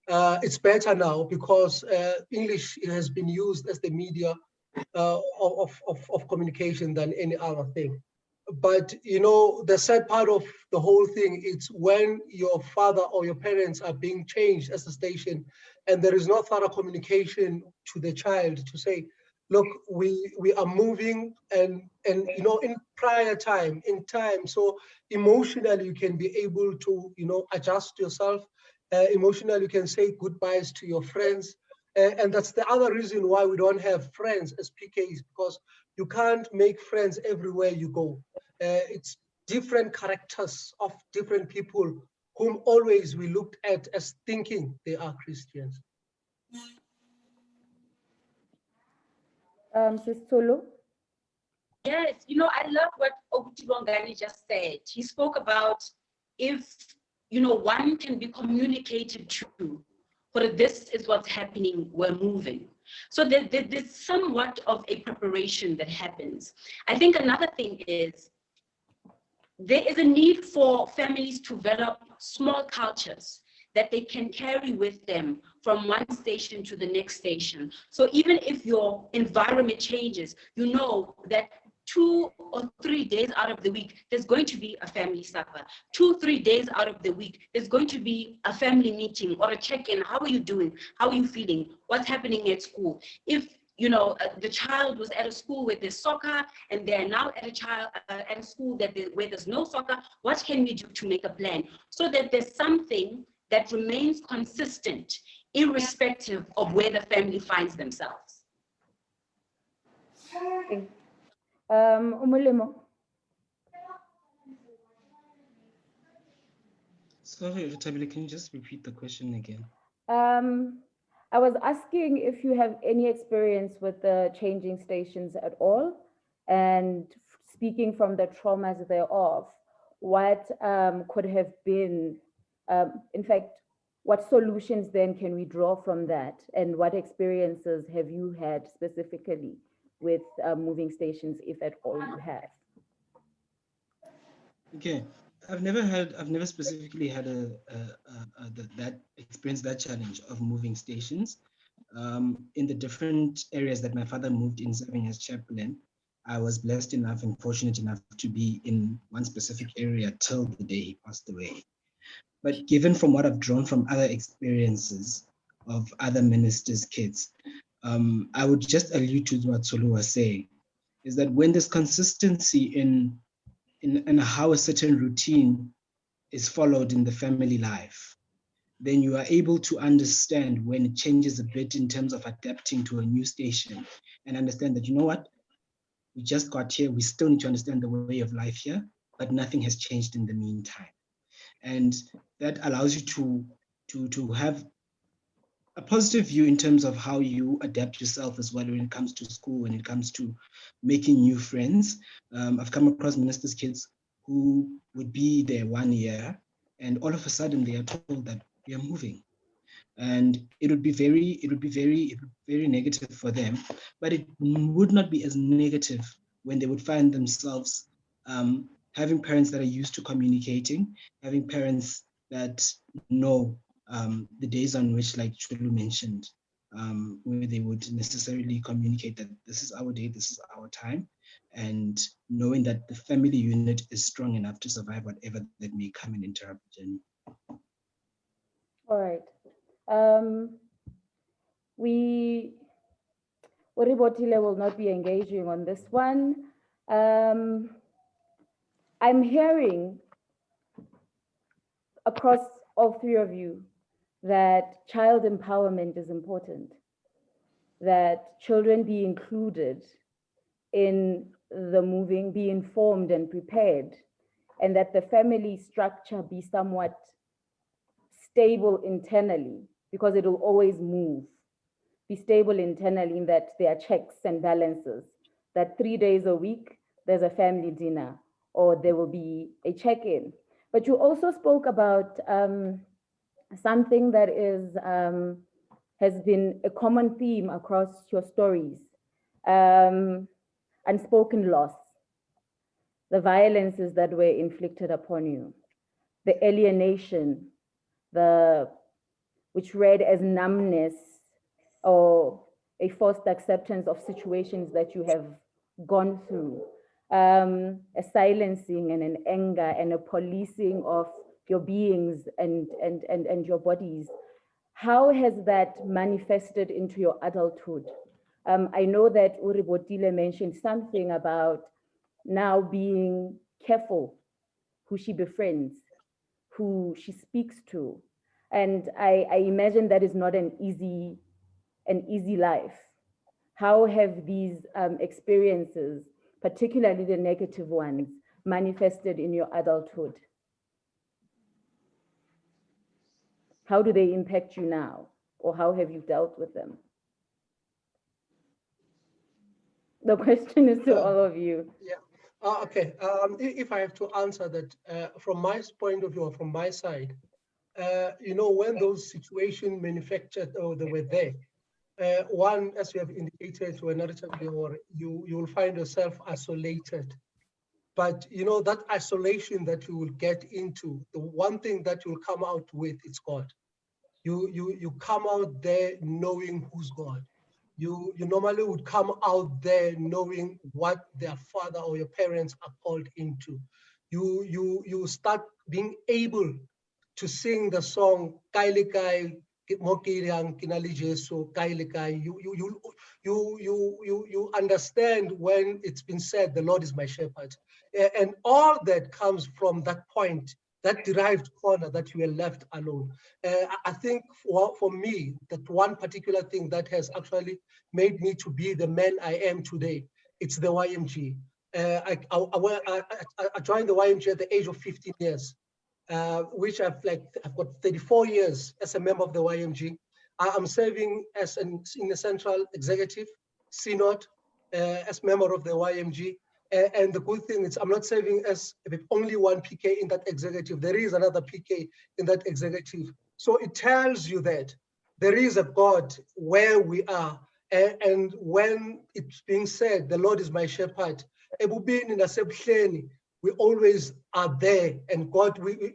it's better now because English has been used as the media of communication than any other thing. But you know, the sad part of the whole thing, it's when your father or your parents are being changed as a station and there is no thorough communication to the child to say, look, we are moving and you know, in time, so emotionally you can be able to, you know, adjust yourself. Emotionally you can say goodbyes to your friends. And that's the other reason why we don't have friends as PKs, because you can't make friends everywhere you go. It's different characters of different people whom always we looked at as thinking they are Christians. Sis Tulu? Yes, you know, I love what Okutibongani just said. He spoke about if, you know, one can be communicated to, but this is what's happening, we're moving. So there's somewhat of a preparation that happens. I think another thing is, there is a need for families to develop small cultures that they can carry with them from one station to the next station. So even if your environment changes, you know that 2 or 3 days out of the week, there's going to be a family supper. 2-3 days out of the week, there's going to be a family meeting or a check-in. How are you doing? How are you feeling? What's happening at school? If you know, the child was at a school where there's soccer and they're now at a school where there's no soccer, what can we do to make a plan so that there's something that remains consistent irrespective of where the family finds themselves? Umulimo? Sorry, Rutabile, can you just repeat the question again? I was asking if you have any experience with the changing stations at all, and speaking from the traumas thereof, what could have been, in fact, what solutions then can we draw from that, and what experiences have you had specifically with moving stations, if at all you have? Okay, I've never specifically had that experience, that challenge of moving stations. In the different areas that my father moved in serving as chaplain, I was blessed enough and fortunate enough to be in one specific area till the day he passed away. But given from what I've drawn from other experiences of other ministers' kids, I would just allude to what Solu was saying, is that when there's consistency in how a certain routine is followed in the family life, then you are able to understand when it changes a bit in terms of adapting to a new station, and understand that, you know what, we just got here, we still need to understand the way of life here, but nothing has changed in the meantime. And that allows you to have a positive view in terms of how you adapt yourself as well when it comes to school, when it comes to making new friends. I've come across ministers' kids who would be there 1 year, and all of a sudden they are told that we are moving. And it would be very negative for them, but it would not be as negative when they would find themselves having parents that are used to communicating, having parents that know the days on which, like Chulu mentioned, where they would necessarily communicate that this is our day, this is our time, and knowing that the family unit is strong enough to survive whatever that may come and interrupt the journey. All right. Uribotile will not be engaging on this one. I'm hearing across all three of you that child empowerment is important, that children be included in the moving, be informed and prepared, and that the family structure be somewhat stable internally, because it will always move. Be stable internally in that there are checks and balances, that 3 days a week, there's a family dinner, or there will be a check-in. But you also spoke about something that is has been a common theme across your stories, unspoken loss, the violences that were inflicted upon you, the alienation, which read as numbness or a forced acceptance of situations that you have gone through, a silencing and an anger and a policing of your beings and your bodies. How has that manifested into your adulthood? I know that Uribotile mentioned something about now being careful who she befriends, who she speaks to. And I imagine that is not an easy life. How have these experiences, particularly the negative ones, manifested in your adulthood? How do they impact you now? Or how have you dealt with them? The question is to all of you. Yeah. Okay. If I have to answer that from my point of view or from my side, you know, when those situations manufactured or they were there, one, as you have indicated, or you will find yourself isolated. But you know that isolation that you will get into, the one thing that you will come out with is God. You come out there knowing who's God. You normally would come out there knowing what their father or your parents are called into. You start being able to sing the song Kaili Kai Mokiriang Kinali Jesu Kaili Kai. You understand when it's been said the Lord is my shepherd. And all that comes from that point, that derived corner that you were left alone. I think for me, that one particular thing that has actually made me to be the man I am today, it's the YMG. I joined the YMG at the age of 15 years, which I've got 34 years as a member of the YMG. I'm serving as in the Central Executive, Synod, as member of the YMG. And the good thing is I'm not serving as only one PK in that executive. There is another PK in that executive. So it tells you that there is a God where we are. And when it's being said, the Lord is my shepherd, we always are there. And God, we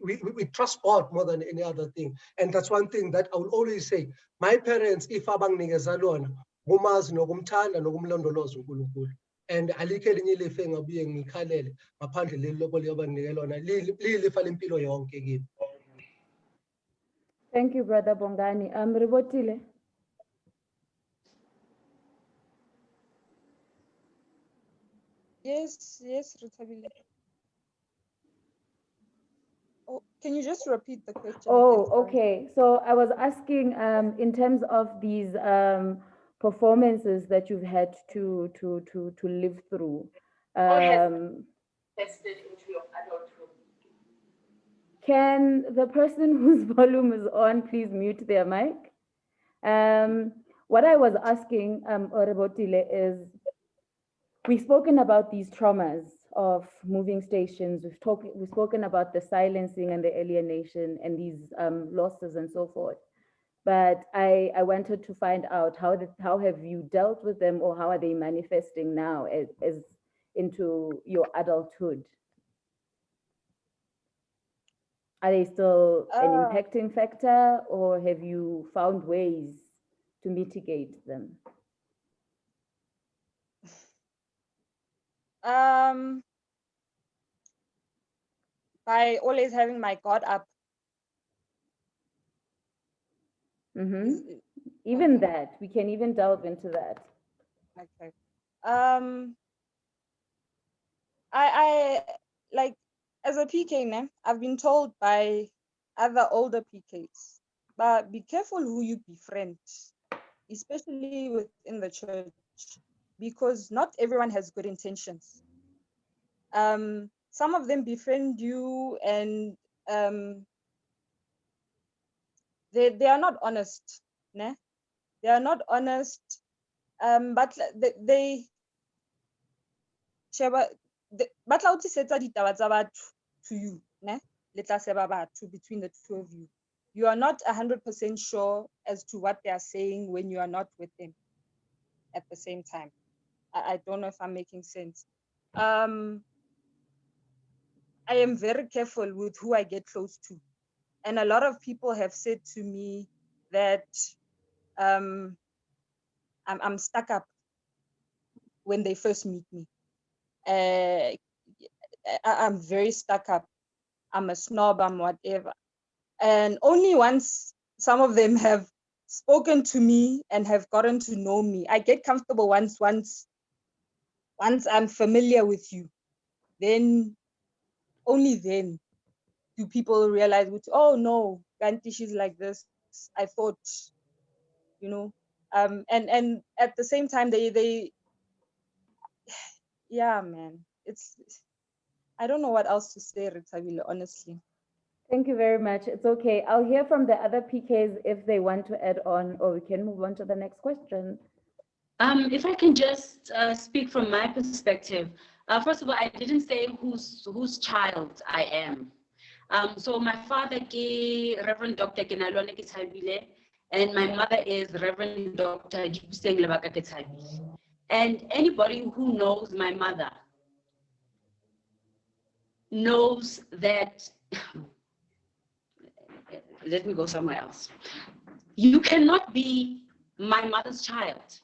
trust God more than any other thing. And that's one thing that I will always say. My parents, if abangnikeza lona, ngumazi nokumthanda nokumlondoloza uNkulunkulu. And alikho elinye ilifa engabuye ngikhalele ngaphandle leli lokulo abanginike lona lilifa lempilo yonke kimi. Thank you, Brother Bongani. Ribotile. Yes, Rutabile. Oh, can you just repeat the question? Oh, again? Sorry. okay. So I was asking in terms of these performances that you've had to live through. manifested into your adulthood? Can the person whose volume is on please mute their mic? What I was asking Orebotile is, we've spoken about these traumas of moving stations. We've spoken about the silencing and the alienation and these losses and so forth. But I wanted to find out how have you dealt with them, or how are they manifesting now as into your adulthood? Are they still an impacting factor, or have you found ways to mitigate them? By always having my guard up. Even okay. that, we can even delve into that. Okay. I like, as a PK now, I've been told by other older PKs, but be careful who you befriend, especially within the church, because not everyone has good intentions. Some of them befriend you and they are not honest, ne? They are not honest, but they batla o tlisetsa ditaba tsa batho to you, ne? Le tla sheba batho between the two of you. You are not 100% sure as to what they are saying when you are not with them at the same time. I don't know if I'm making sense. I am very careful with who I get close to. And a lot of people have said to me that I'm stuck up when they first meet me. I'm very stuck up. I'm a snob, I'm whatever. And only once some of them have spoken to me and have gotten to know me, I get comfortable once I'm familiar with you. Then, only then do people realize, oh no, Ganti, she's like this. I thought, you know, and at the same time, they yeah, man, I don't know what else to say, Ritabile, honestly. Thank you very much. It's okay. I'll hear from the other PKs if they want to add on, or we can move on to the next question. If I can just speak from my perspective. First of all, I didn't say whose child I am. So my father is Reverend Dr. Kenalwane Kitabile, and my mother is Reverend Dr. Jipuseng Lebaka Kitabile. And anybody who knows my mother knows that, let me go somewhere else. You cannot be my mother's child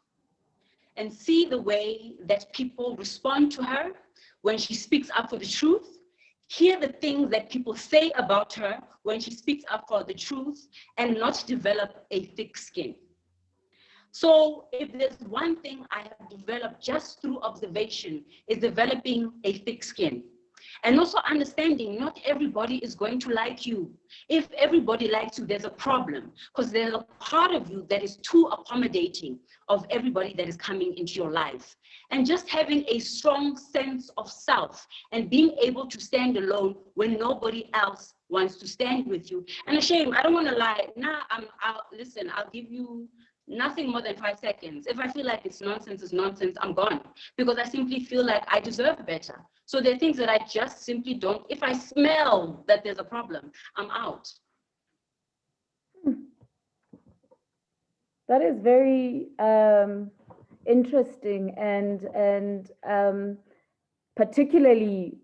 and see the way that people respond to her when she speaks up for the truth, hear the things that people say about her when she speaks up for the truth, and not develop a thick skin. So if there's one thing I have developed just through observation, is developing a thick skin. And also understanding not everybody is going to like you. If everybody likes you, there's a problem, because there's a part of you that is too accommodating of everybody that is coming into your life. And just having a strong sense of self and being able to stand alone when nobody else wants to stand with you. And Shame, I don't want to lie. Now, listen, I'll give you nothing more than 5 seconds. If I feel like it's nonsense, I'm gone. Because I simply feel like I deserve better. So there are things that I just simply don't. If I smell that there's a problem, I'm out. That is very interesting, and particularly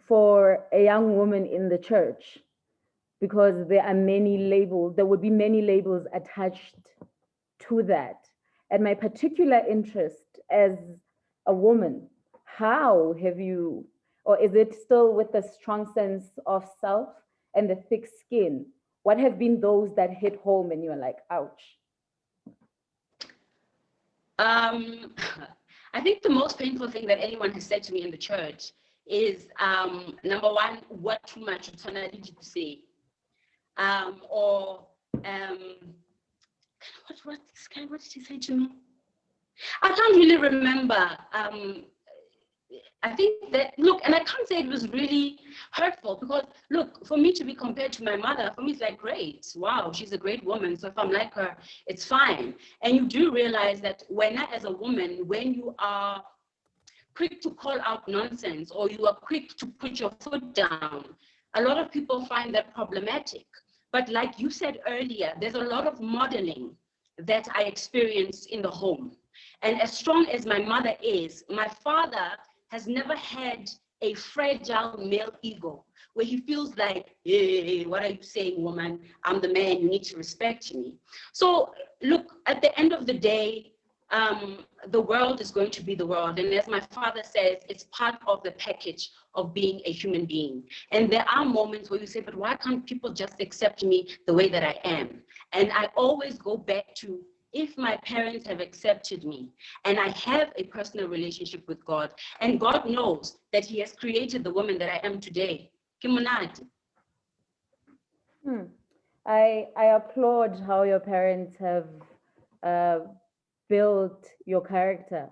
for a young woman in the church, because there are many labels, there would be many labels attached to that. And my particular interest as a woman, how have you, or is it still with a strong sense of self and the thick skin? What have been those that hit home and you're like, ouch? I think the most painful thing that anyone has said to me in the church is, number one, what too much did you say? What did he say to me? I can't really remember. I think that, look, and I can't say it was really hurtful because, look, for me to be compared to my mother, for me, it's like, great, wow, she's a great woman. So if I'm like her, it's fine. And you do realize that when, as a woman, when you are quick to call out nonsense or you are quick to put your foot down, a lot of people find that problematic. But like you said earlier, there's a lot of modeling that I experienced in the home. And as strong as my mother is, my father has never had a fragile male ego where he feels like, hey, what are you saying, woman? I'm the man, you need to respect me. So look, at the end of the day, the world is going to be the world. And as my father says, it's part of the package of being a human being. And there are moments where you say, but why can't people just accept me the way that I am? And I always go back to, if my parents have accepted me and I have a personal relationship with God, and God knows that he has created the woman that I am today. I applaud how your parents have built your character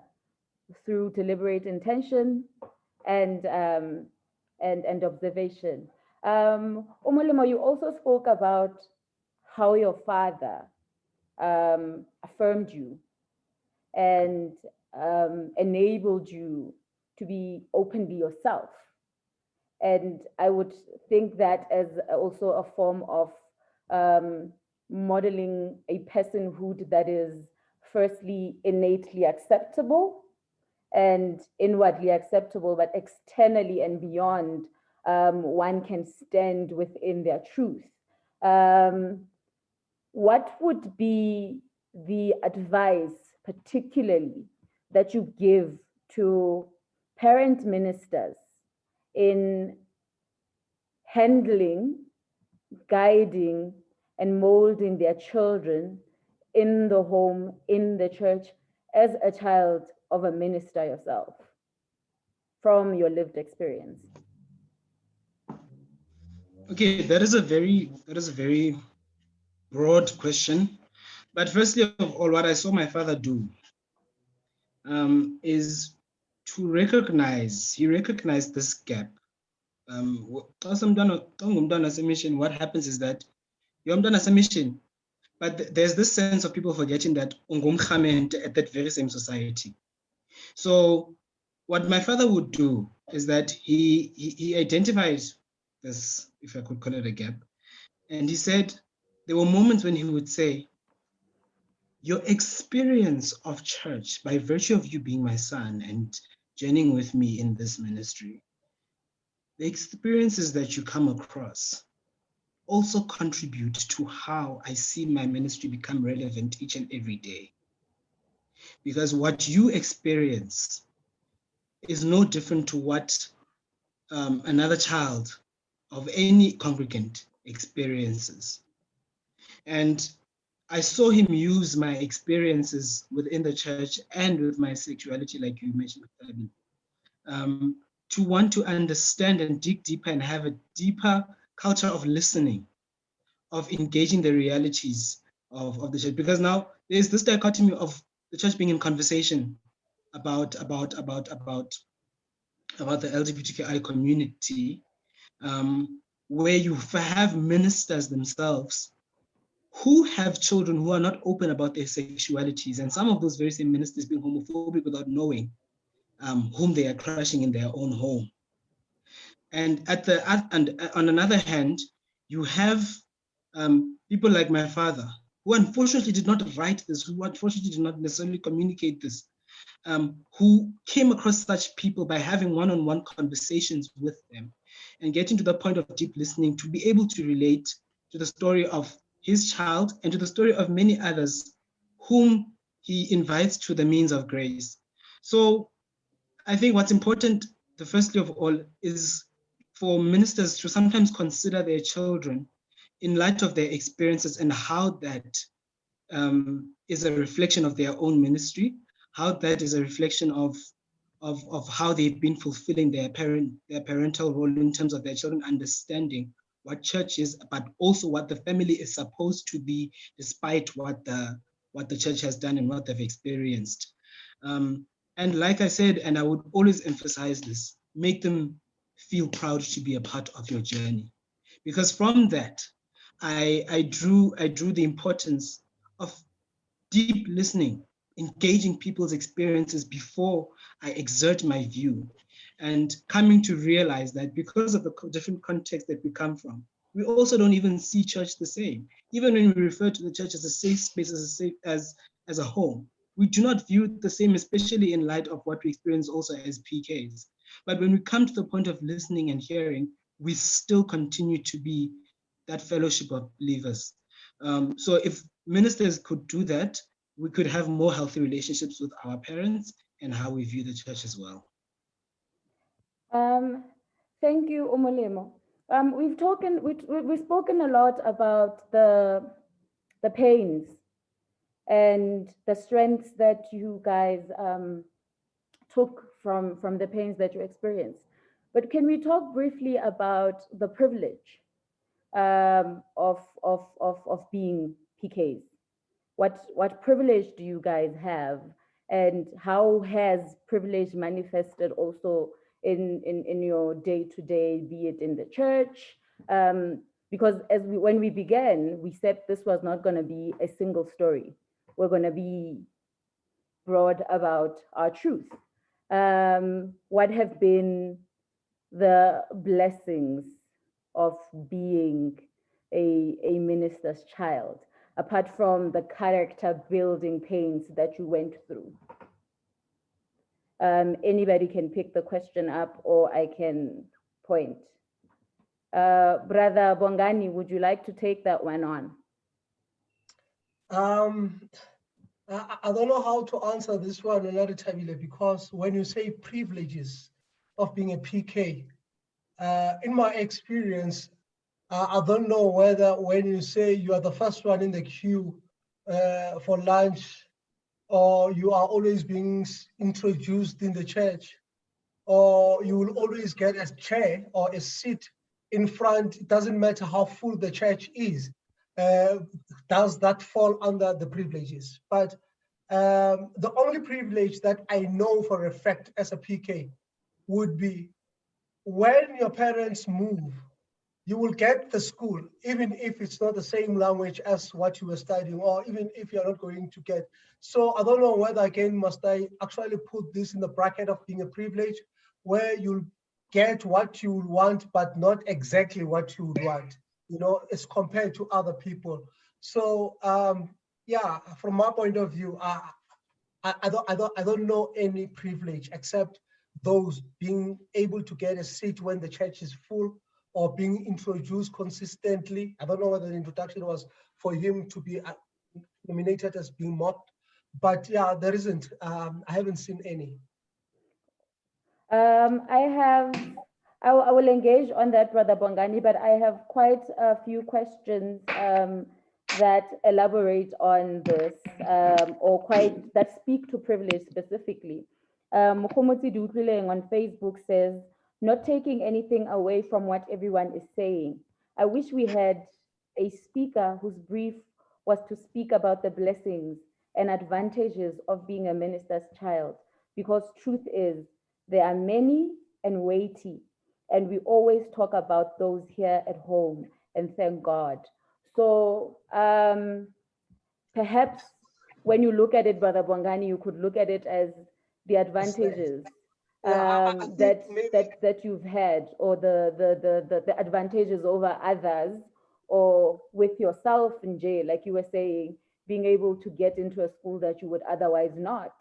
through deliberate intention and observation. Umolemo, you also spoke about how your father affirmed you and enabled you to be openly yourself. And I would think that as also a form of modeling a personhood that is firstly innately acceptable and inwardly acceptable, but externally and beyond, one can stand within their truth. What would be the advice, particularly, that you give to parent ministers in handling, guiding, and molding their children in the home, in the church, as a child of a minister yourself, from your lived experience? Okay, that is a very broad question. But firstly of all, what I saw my father do is to recognize, he recognized this gap. What happens is that you're done as a mission, but there's this sense of people forgetting that at that very same society. So what my father would do is that he identified this, if I could call it a gap, and he said there were moments when he would say, your experience of church, by virtue of you being my son and journeying with me in this ministry, the experiences that you come across also contribute to how I see my ministry become relevant each and every day. Because what you experience is no different to what another child of any congregant experiences. And I saw him use my experiences within the church and with my sexuality, like you mentioned, to want to understand and dig deeper and have a deeper culture of listening, of engaging the realities of the church. Because now there's this dichotomy of the church being in conversation about the LGBTQI community, where you have ministers themselves who have children who are not open about their sexualities, and some of those very same ministers being homophobic without knowing whom they are crushing in their own home. And on another hand, you have people like my father, who unfortunately did not write this, who unfortunately did not necessarily communicate this, who came across such people by having one-on-one conversations with them and getting to the point of deep listening to be able to relate to the story of his child and to the story of many others whom he invites to the means of grace. So I think what's important, the firstly of all, is for ministers to sometimes consider their children in light of their experiences and how that is a reflection of their own ministry, how that is a reflection of how they've been fulfilling their parental role in terms of their children understanding what church is, but also what the family is supposed to be, despite what the church has done and what they've experienced. And like I said, and I would always emphasize this, make them feel proud to be a part of your journey. Because from that, I drew the importance of deep listening, engaging people's experiences before I exert my view, and coming to realize that because of the different contexts that we come from, we also don't even see church the same. Even when we refer to the church as a safe space, as a home, we do not view it the same, especially in light of what we experience also as PKs. But when we come to the point of listening and hearing, we still continue to be that fellowship of believers. So if ministers could do that, we could have more healthy relationships with our parents and how we view the church as well. Thank you, Omolemo. We've spoken a lot about the pains and the strengths that you guys took from the pains that you experienced. But can we talk briefly about the privilege of being PKs? What privilege do you guys have, and how has privilege manifested also in your day-to-day, be it in the church? Because when we began, we said this was not going to be a single story. We're going to be broad about our truth. What have been the blessings of being a minister's child, apart from the character building pains that you went through? Anybody can pick the question up, or I can point. Brother Bongani, would you like to take that one on? I don't know how to answer this one, Tabile, because when you say privileges of being a PK, in my experience, I don't know whether when you say you are the first one in the queue for lunch, or you are always being introduced in the church, or you will always get a chair or a seat in front. It doesn't matter how full the church is. Does that fall under the privileges? But the only privilege that I know for a fact as a PK would be when your parents move, you will get the school, even if it's not the same language as what you were studying, or even if you're not going to get. So I don't know whether, again, must I actually put this in the bracket of being a privilege, where you'll get what you want, but not exactly what you would want, as compared to other people. So yeah, from my point of view, I don't know any privilege except those being able to get a seat when the church is full, or being introduced consistently. I don't know whether the introduction was for him to be nominated as being mocked, but yeah, there isn't. I haven't seen any. I will engage on that, Brother Bongani, but I have quite a few questions that elaborate on this, or that speak to privilege specifically. Mokhomotsi Dutlileng on Facebook says, not taking anything away from what everyone is saying, I wish we had a speaker whose brief was to speak about the blessings and advantages of being a minister's child, because truth is, there are many and weighty, and we always talk about those here at home, and thank God. So perhaps when you look at it, Brother Bongani, you could look at it as the advantages that you've had, or the advantages over others, or with yourself in jail, like you were saying, being able to get into a school that you would otherwise not,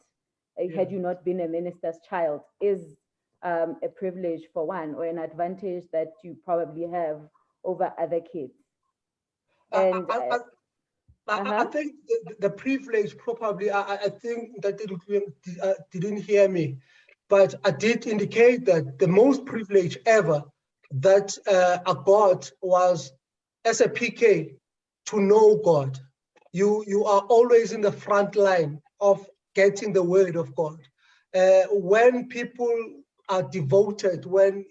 had you not been a minister's child, is a privilege for one, or an advantage that you probably have over other kids. And I think the privilege probably, I think that didn't hear me, but I did indicate that the most privilege ever that I got was as a PK to know God. You are always in the front line of getting the word of God. When people are devoted, when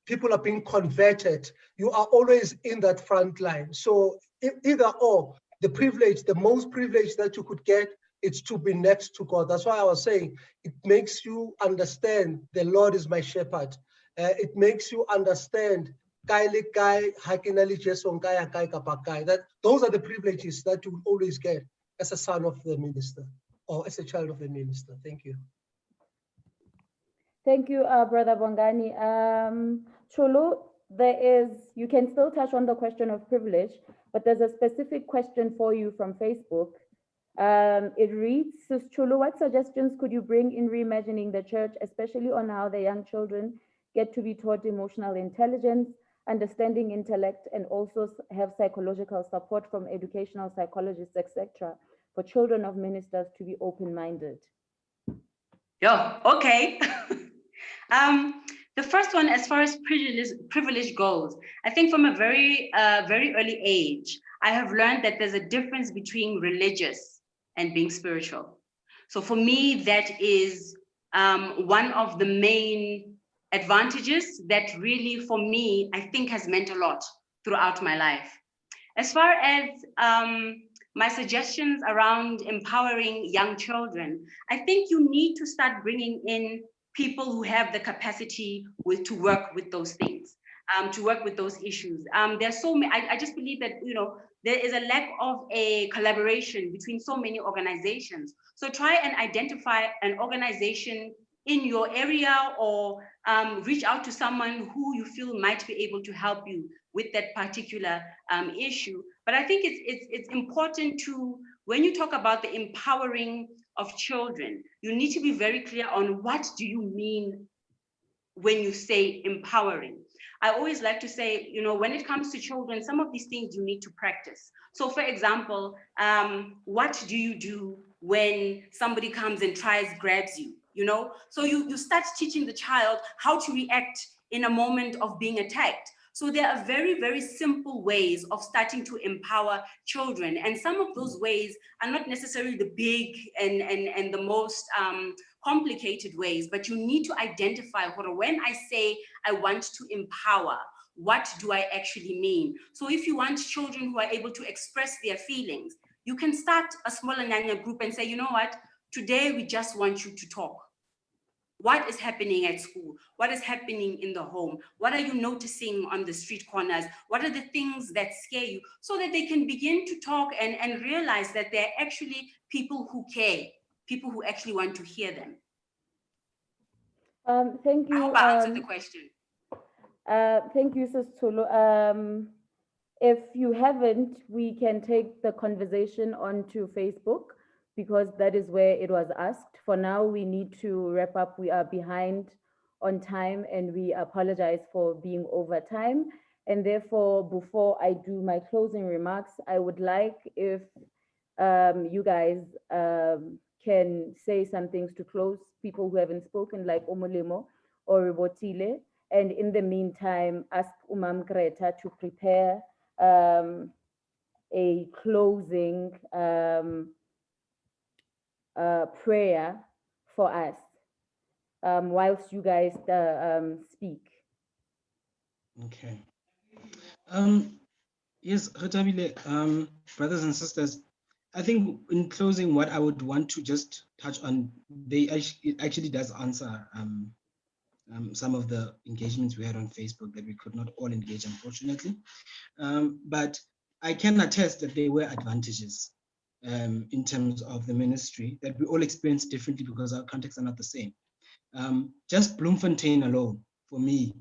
people are being converted, you are always in that front line. So either or, the most privilege that you could get it's to be next to God. That's why I was saying it makes you understand the Lord is my shepherd. It makes you understand that those are the privileges that you will always get as a son of the minister or as a child of the minister. Thank you. Thank you, Brother Bongani. Chulu, you can still touch on the question of privilege, but there's a specific question for you from Facebook. It reads, Sis Chulu, what suggestions could you bring in reimagining the church, especially on how the young children get to be taught emotional intelligence, understanding intellect, and also have psychological support from educational psychologists, etc., for children of ministers to be open-minded? Yeah, okay. The first one, as far as privilege goes, I think from a very early age, I have learned that there's a difference between religious and being spiritual. So for me, that is one of the main advantages that really, for me, I think has meant a lot throughout my life. As far as my suggestions around empowering young children, I think you need to start bringing in people who have the capacity to work with those things, to work with those issues. There's so many, I just believe that, there is a lack of a collaboration between so many organizations. So try and identify an organization in your area, or reach out to someone who you feel might be able to help you with that particular issue. But I think it's important to, when you talk about the empowering of children, you need to be very clear on what do you mean when you say empowering. I always like to say, when it comes to children, some of these things you need to practice. So for example, what do you do when somebody comes and grabs you? So you start teaching the child how to react in a moment of being attacked. So there are very, very simple ways of starting to empower children. And some of those ways are not necessarily the big and the most complicated ways, but you need to identify when I say I want to empower, what do I actually mean? So if you want children who are able to express their feelings, you can start a smaller Nyanya group and say, you know what, today we just want you to talk. What is happening at school? What is happening in the home? What are you noticing on the street corners? What are the things that scare you? So that they can begin to talk and realize that they're actually people who care, people who actually want to hear them. Thank you. I hope I answered the question. Thank you, Sis Tulu. If you haven't, we can take the conversation onto Facebook, because that is where it was asked. For now, we need to wrap up. We are behind on time, and we apologize for being over time. And therefore, before I do my closing remarks, I would like if you guys can say some things to close, people who haven't spoken, like Omolemo or Ribotile. And in the meantime, ask Umam Greta to prepare a closing prayer for us whilst you guys speak. Okay. Yes, Retabile, brothers and sisters, I think in closing, what I would want to just touch on, it actually does answer some of the engagements we had on Facebook that we could not all engage, unfortunately. But I can attest that there were advantages in terms of the ministry that we all experience differently because our contexts are not the same. Just Bloemfontein alone, for me,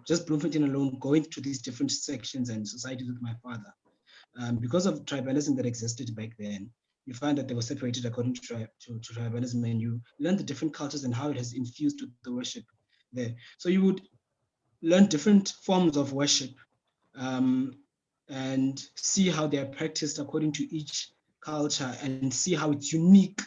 just Bloemfontein alone, going to these different sections and societies with my father, because of tribalism that existed back then, you find that they were separated according to tribalism, and you learn the different cultures and how it has infused with the worship there. So you would learn different forms of worship and see how they are practiced according to each culture, and see how it's unique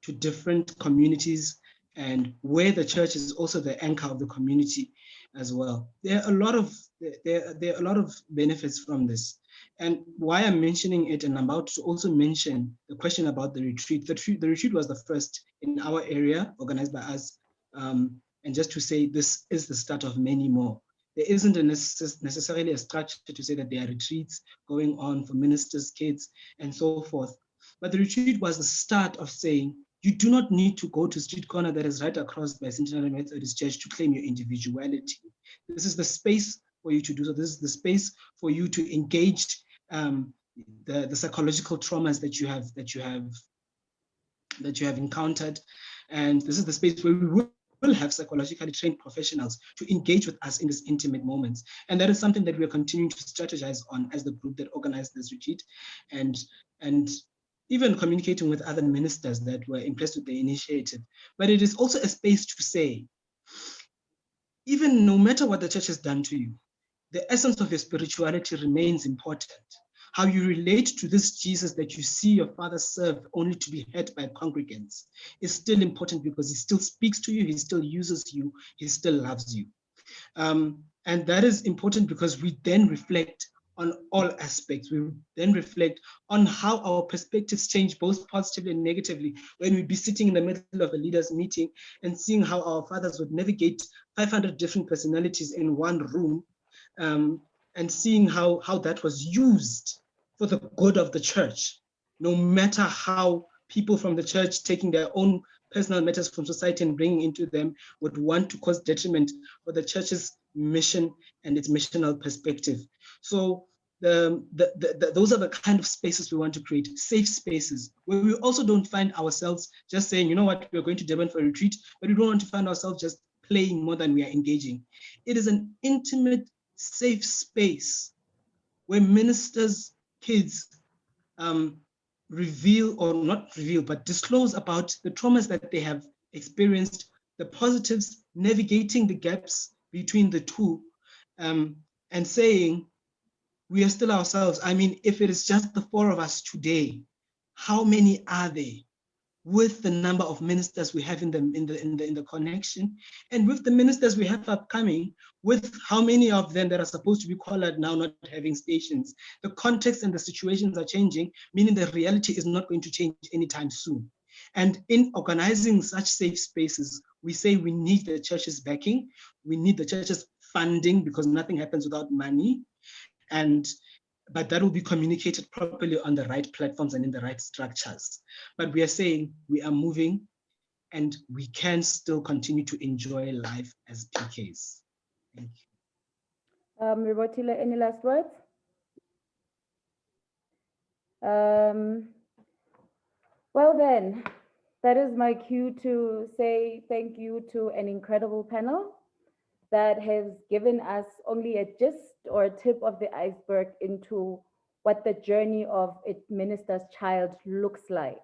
to different communities, and where the church is also the anchor of the community as well. There are a lot of benefits from this. And why I'm mentioning it, and I'm about to also mention the question about the retreat. The retreat was the first in our area, organized by us. And just to say, this is the start of many more. There isn't necessarily a structure to say that there are retreats going on for ministers, kids, and so forth. But the retreat was the start of saying, you do not need to go to street corner that is right across by Centenary Methodist Church to claim your individuality. This is the space for you to do so. This is the space for you to engage the psychological traumas that you have encountered. And this is the space where we will have psychologically trained professionals to engage with us in these intimate moments. And that is something that we are continuing to strategize on as the group that organized this retreat, and even communicating with other ministers that were impressed with the initiative. But it is also a space to say, even no matter what the church has done to you, the essence of your spirituality remains important. How you relate to this Jesus that you see your father serve only to be heard by congregants is still important, because he still speaks to you, he still uses you, he still loves you. And that is important because we then reflect on all aspects. We then reflect on how our perspectives change, both positively and negatively, when we'd be sitting in the middle of a leaders' meeting and seeing how our fathers would navigate 500 different personalities in one room, and seeing how that was used for the good of the church, no matter how people from the church taking their own personal matters from society and bringing into them would want to cause detriment for the church's mission and its missional perspective. So those are the kind of spaces we want to create, safe spaces, where we also don't find ourselves just saying, you know what, we're going to Durban for a retreat, but we don't want to find ourselves just playing more than we are engaging. It is an intimate, safe space where ministers' kids reveal, or not reveal, but disclose about the traumas that they have experienced, the positives, navigating the gaps between the two, and saying, we are still ourselves. I mean, if it is just the four of us today, how many are there? With the number of ministers we have in the connection, and with the ministers we have upcoming, with how many of them that are supposed to be collared now not having stations. The context and the situations are changing, meaning the reality is not going to change anytime soon. And in organizing such safe spaces, we say we need the church's backing, we need the church's funding, because nothing happens without money. But that will be communicated properly on the right platforms and in the right structures. But we are saying we are moving, and we can still continue to enjoy life as PKs. Thank you. Ribotile, any last words? Well then, that is my cue to say thank you to an incredible panel that has given us only a gist or a tip of the iceberg into what the journey of a minister's child looks like.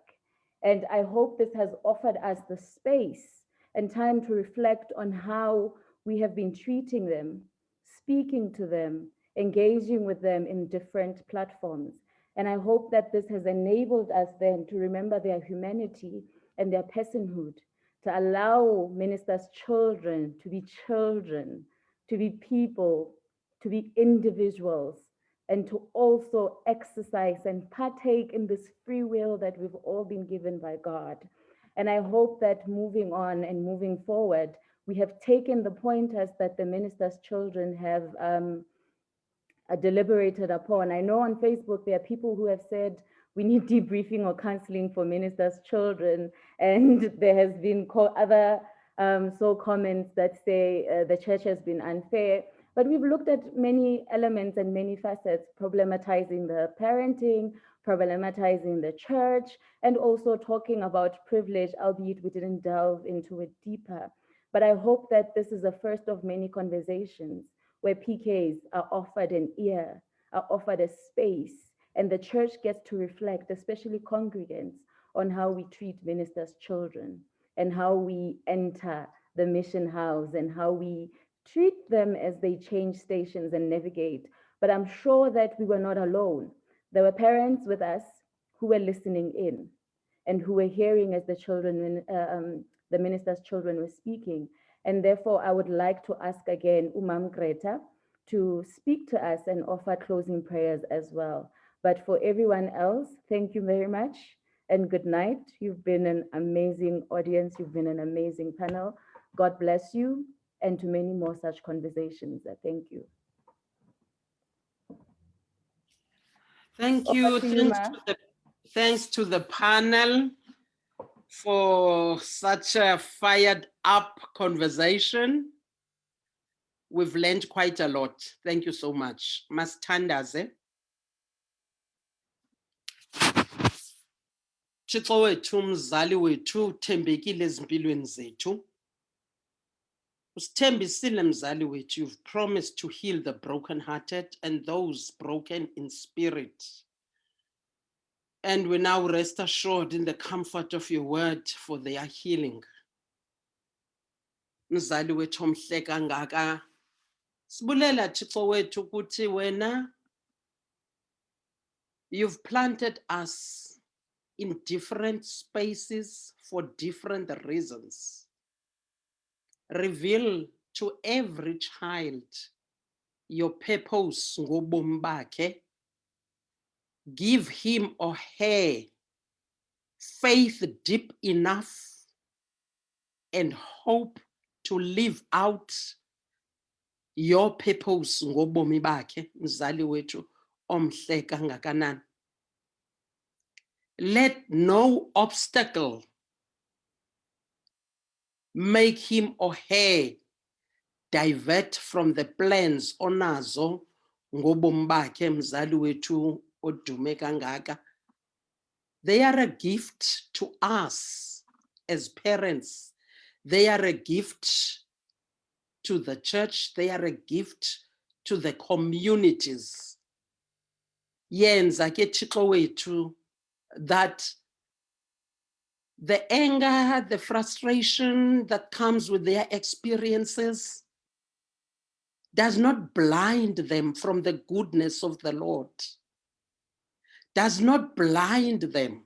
And I hope this has offered us the space and time to reflect on how we have been treating them, speaking to them, engaging with them in different platforms. And I hope that this has enabled us then to remember their humanity and their personhood, to allow ministers' children, to be people, to be individuals, and to also exercise and partake in this free will that we've all been given by God. And I hope that moving on and moving forward, we have taken the pointers that the ministers' children have deliberated upon. I know on Facebook there are people who have said we need debriefing or counseling for ministers' children, and there has been other comments that say the church has been unfair. But we've looked at many elements and many facets, problematizing the parenting, problematizing the church, and also talking about privilege, albeit we didn't delve into it deeper. But I hope that this is the first of many conversations where PKs are offered an ear, are offered a space, and the church gets to reflect, especially congregants, on how we treat ministers' children and how we enter the mission house and how we treat them as they change stations and navigate. But I'm sure that we were not alone. There were parents with us who were listening in and who were hearing as the minister's children were speaking. And therefore, I would like to ask again Umam Greta to speak to us and offer closing prayers as well. But for everyone else, thank you very much and good night. You've been an amazing audience. You've been an amazing panel. God bless you, and to many more such conversations. Thank you. Thank Over you. to you, Thanks Ma. to the Thanks to the panel for such a fired up conversation. We've learned quite a lot. Thank you so much. Masithandaze. Thixo wethu mzali wethu uthembekile ezimpilweni zethu. Usithembisile mzali wethu, you've promised to heal the brokenhearted and those broken in spirit. And we now rest assured in the comfort of your word for their healing. Mzali wethu omhle kangaka. Sibulela Thixo wethu ukuthi wena you've planted us in different spaces for different reasons. Reveal to every child your purpose ngobomi bakhe. Give him or her faith deep enough and hope to live out your purpose ngobomi bakhe, mzali wethu omhle kangakanani. Let no obstacle make him or her divert from the plans onazo ngobomi bakhe, mzali wethu odume kangaka. They are a gift to us as parents. They are a gift to the church. They are a gift to the communities. Yenza ke Thixo wethu that the anger, the frustration that comes with their experiences does not blind them from the goodness of the Lord, does not blind them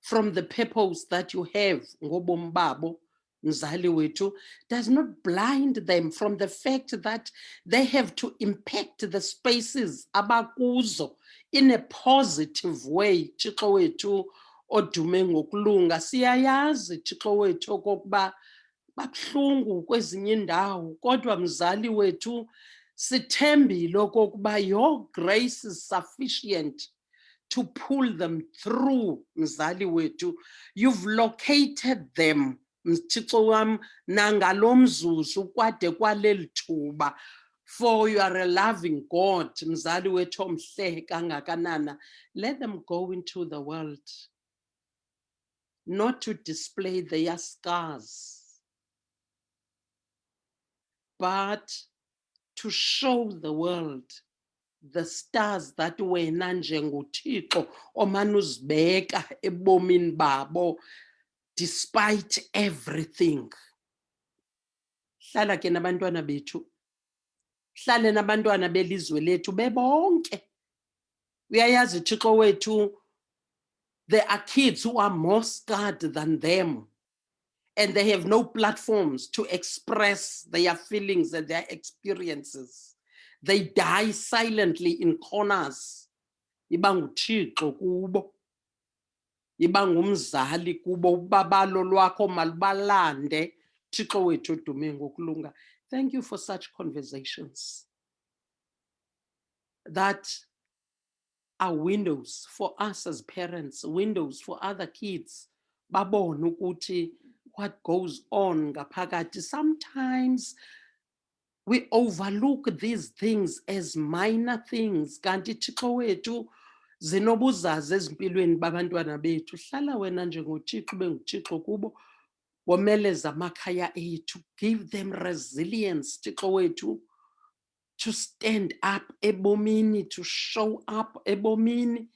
from the purpose that you have, ngobomi babo, mzali wethu, does not blind them from the fact that they have to impact the spaces abakuzo in a positive way. Thixo wethu odume ngokulunga, siyayazi Thixo wethu okokuba babuhlungu kwezinye indawo, kodwa mzali wethu sithembile okokuba your grace is sufficient to pull them through, mzali wethu. You've located them, Thixo wam, nangalo mzuzu kwade kwaleli thuba, for you are a loving God, mzali wethu omhle kangakanana. Let them go into the world, not to display their scars, but to show the world the stars that wena njengoThixo omane uzibeka ebomini babo despite everything. Hlala ke nabantwana bethu, hlale nabantwana belizwe lethu bebonke. Uyayazi Thixo wethu, there are kids who are more scarred than them, and they have no platforms to express their feelings and their experiences. They die silently in corners. Iba nguThixo kubo, iba ngumzali kubo, ubabalo lwakho malubalande. Thixo wethu odume ngokulunga. Thank you for such conversations that are windows for us as parents, windows for other kids. Babone ukuthi what goes on ngaphakathi. Sometimes we overlook these things as minor things. Kanti Thixo wethu zinobuzaza ezimpilweni babantwana bethu. Hlala wena njengoThixo ube nguThixo kubo. Womeleza amakhaya ethu. Give them resilience, Thixo wethu, to stand up ebomini, to show up ebomini.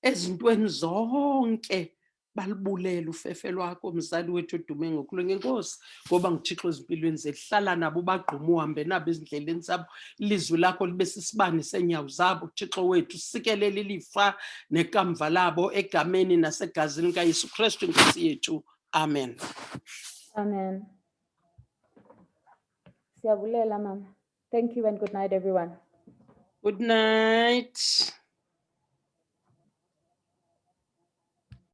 Ezintweni zonke balibulele ufefe lwakho, mzali wethu odume ngokulunga. Enkosi ngoba nguThixo ezimpilweni zethu. Hlala nabo ubagqume uhambe nabo ezindleleni zabo. Ilizwi lakho libe sisibane senyawo zabo. Thixo wethu sikelela ilifa nekamva labo egameni nasegazini kaYesu Kristu Nkosi yethu. Amen. Amen. Siyabulela, Mama. Thank you and good night, everyone. Good night.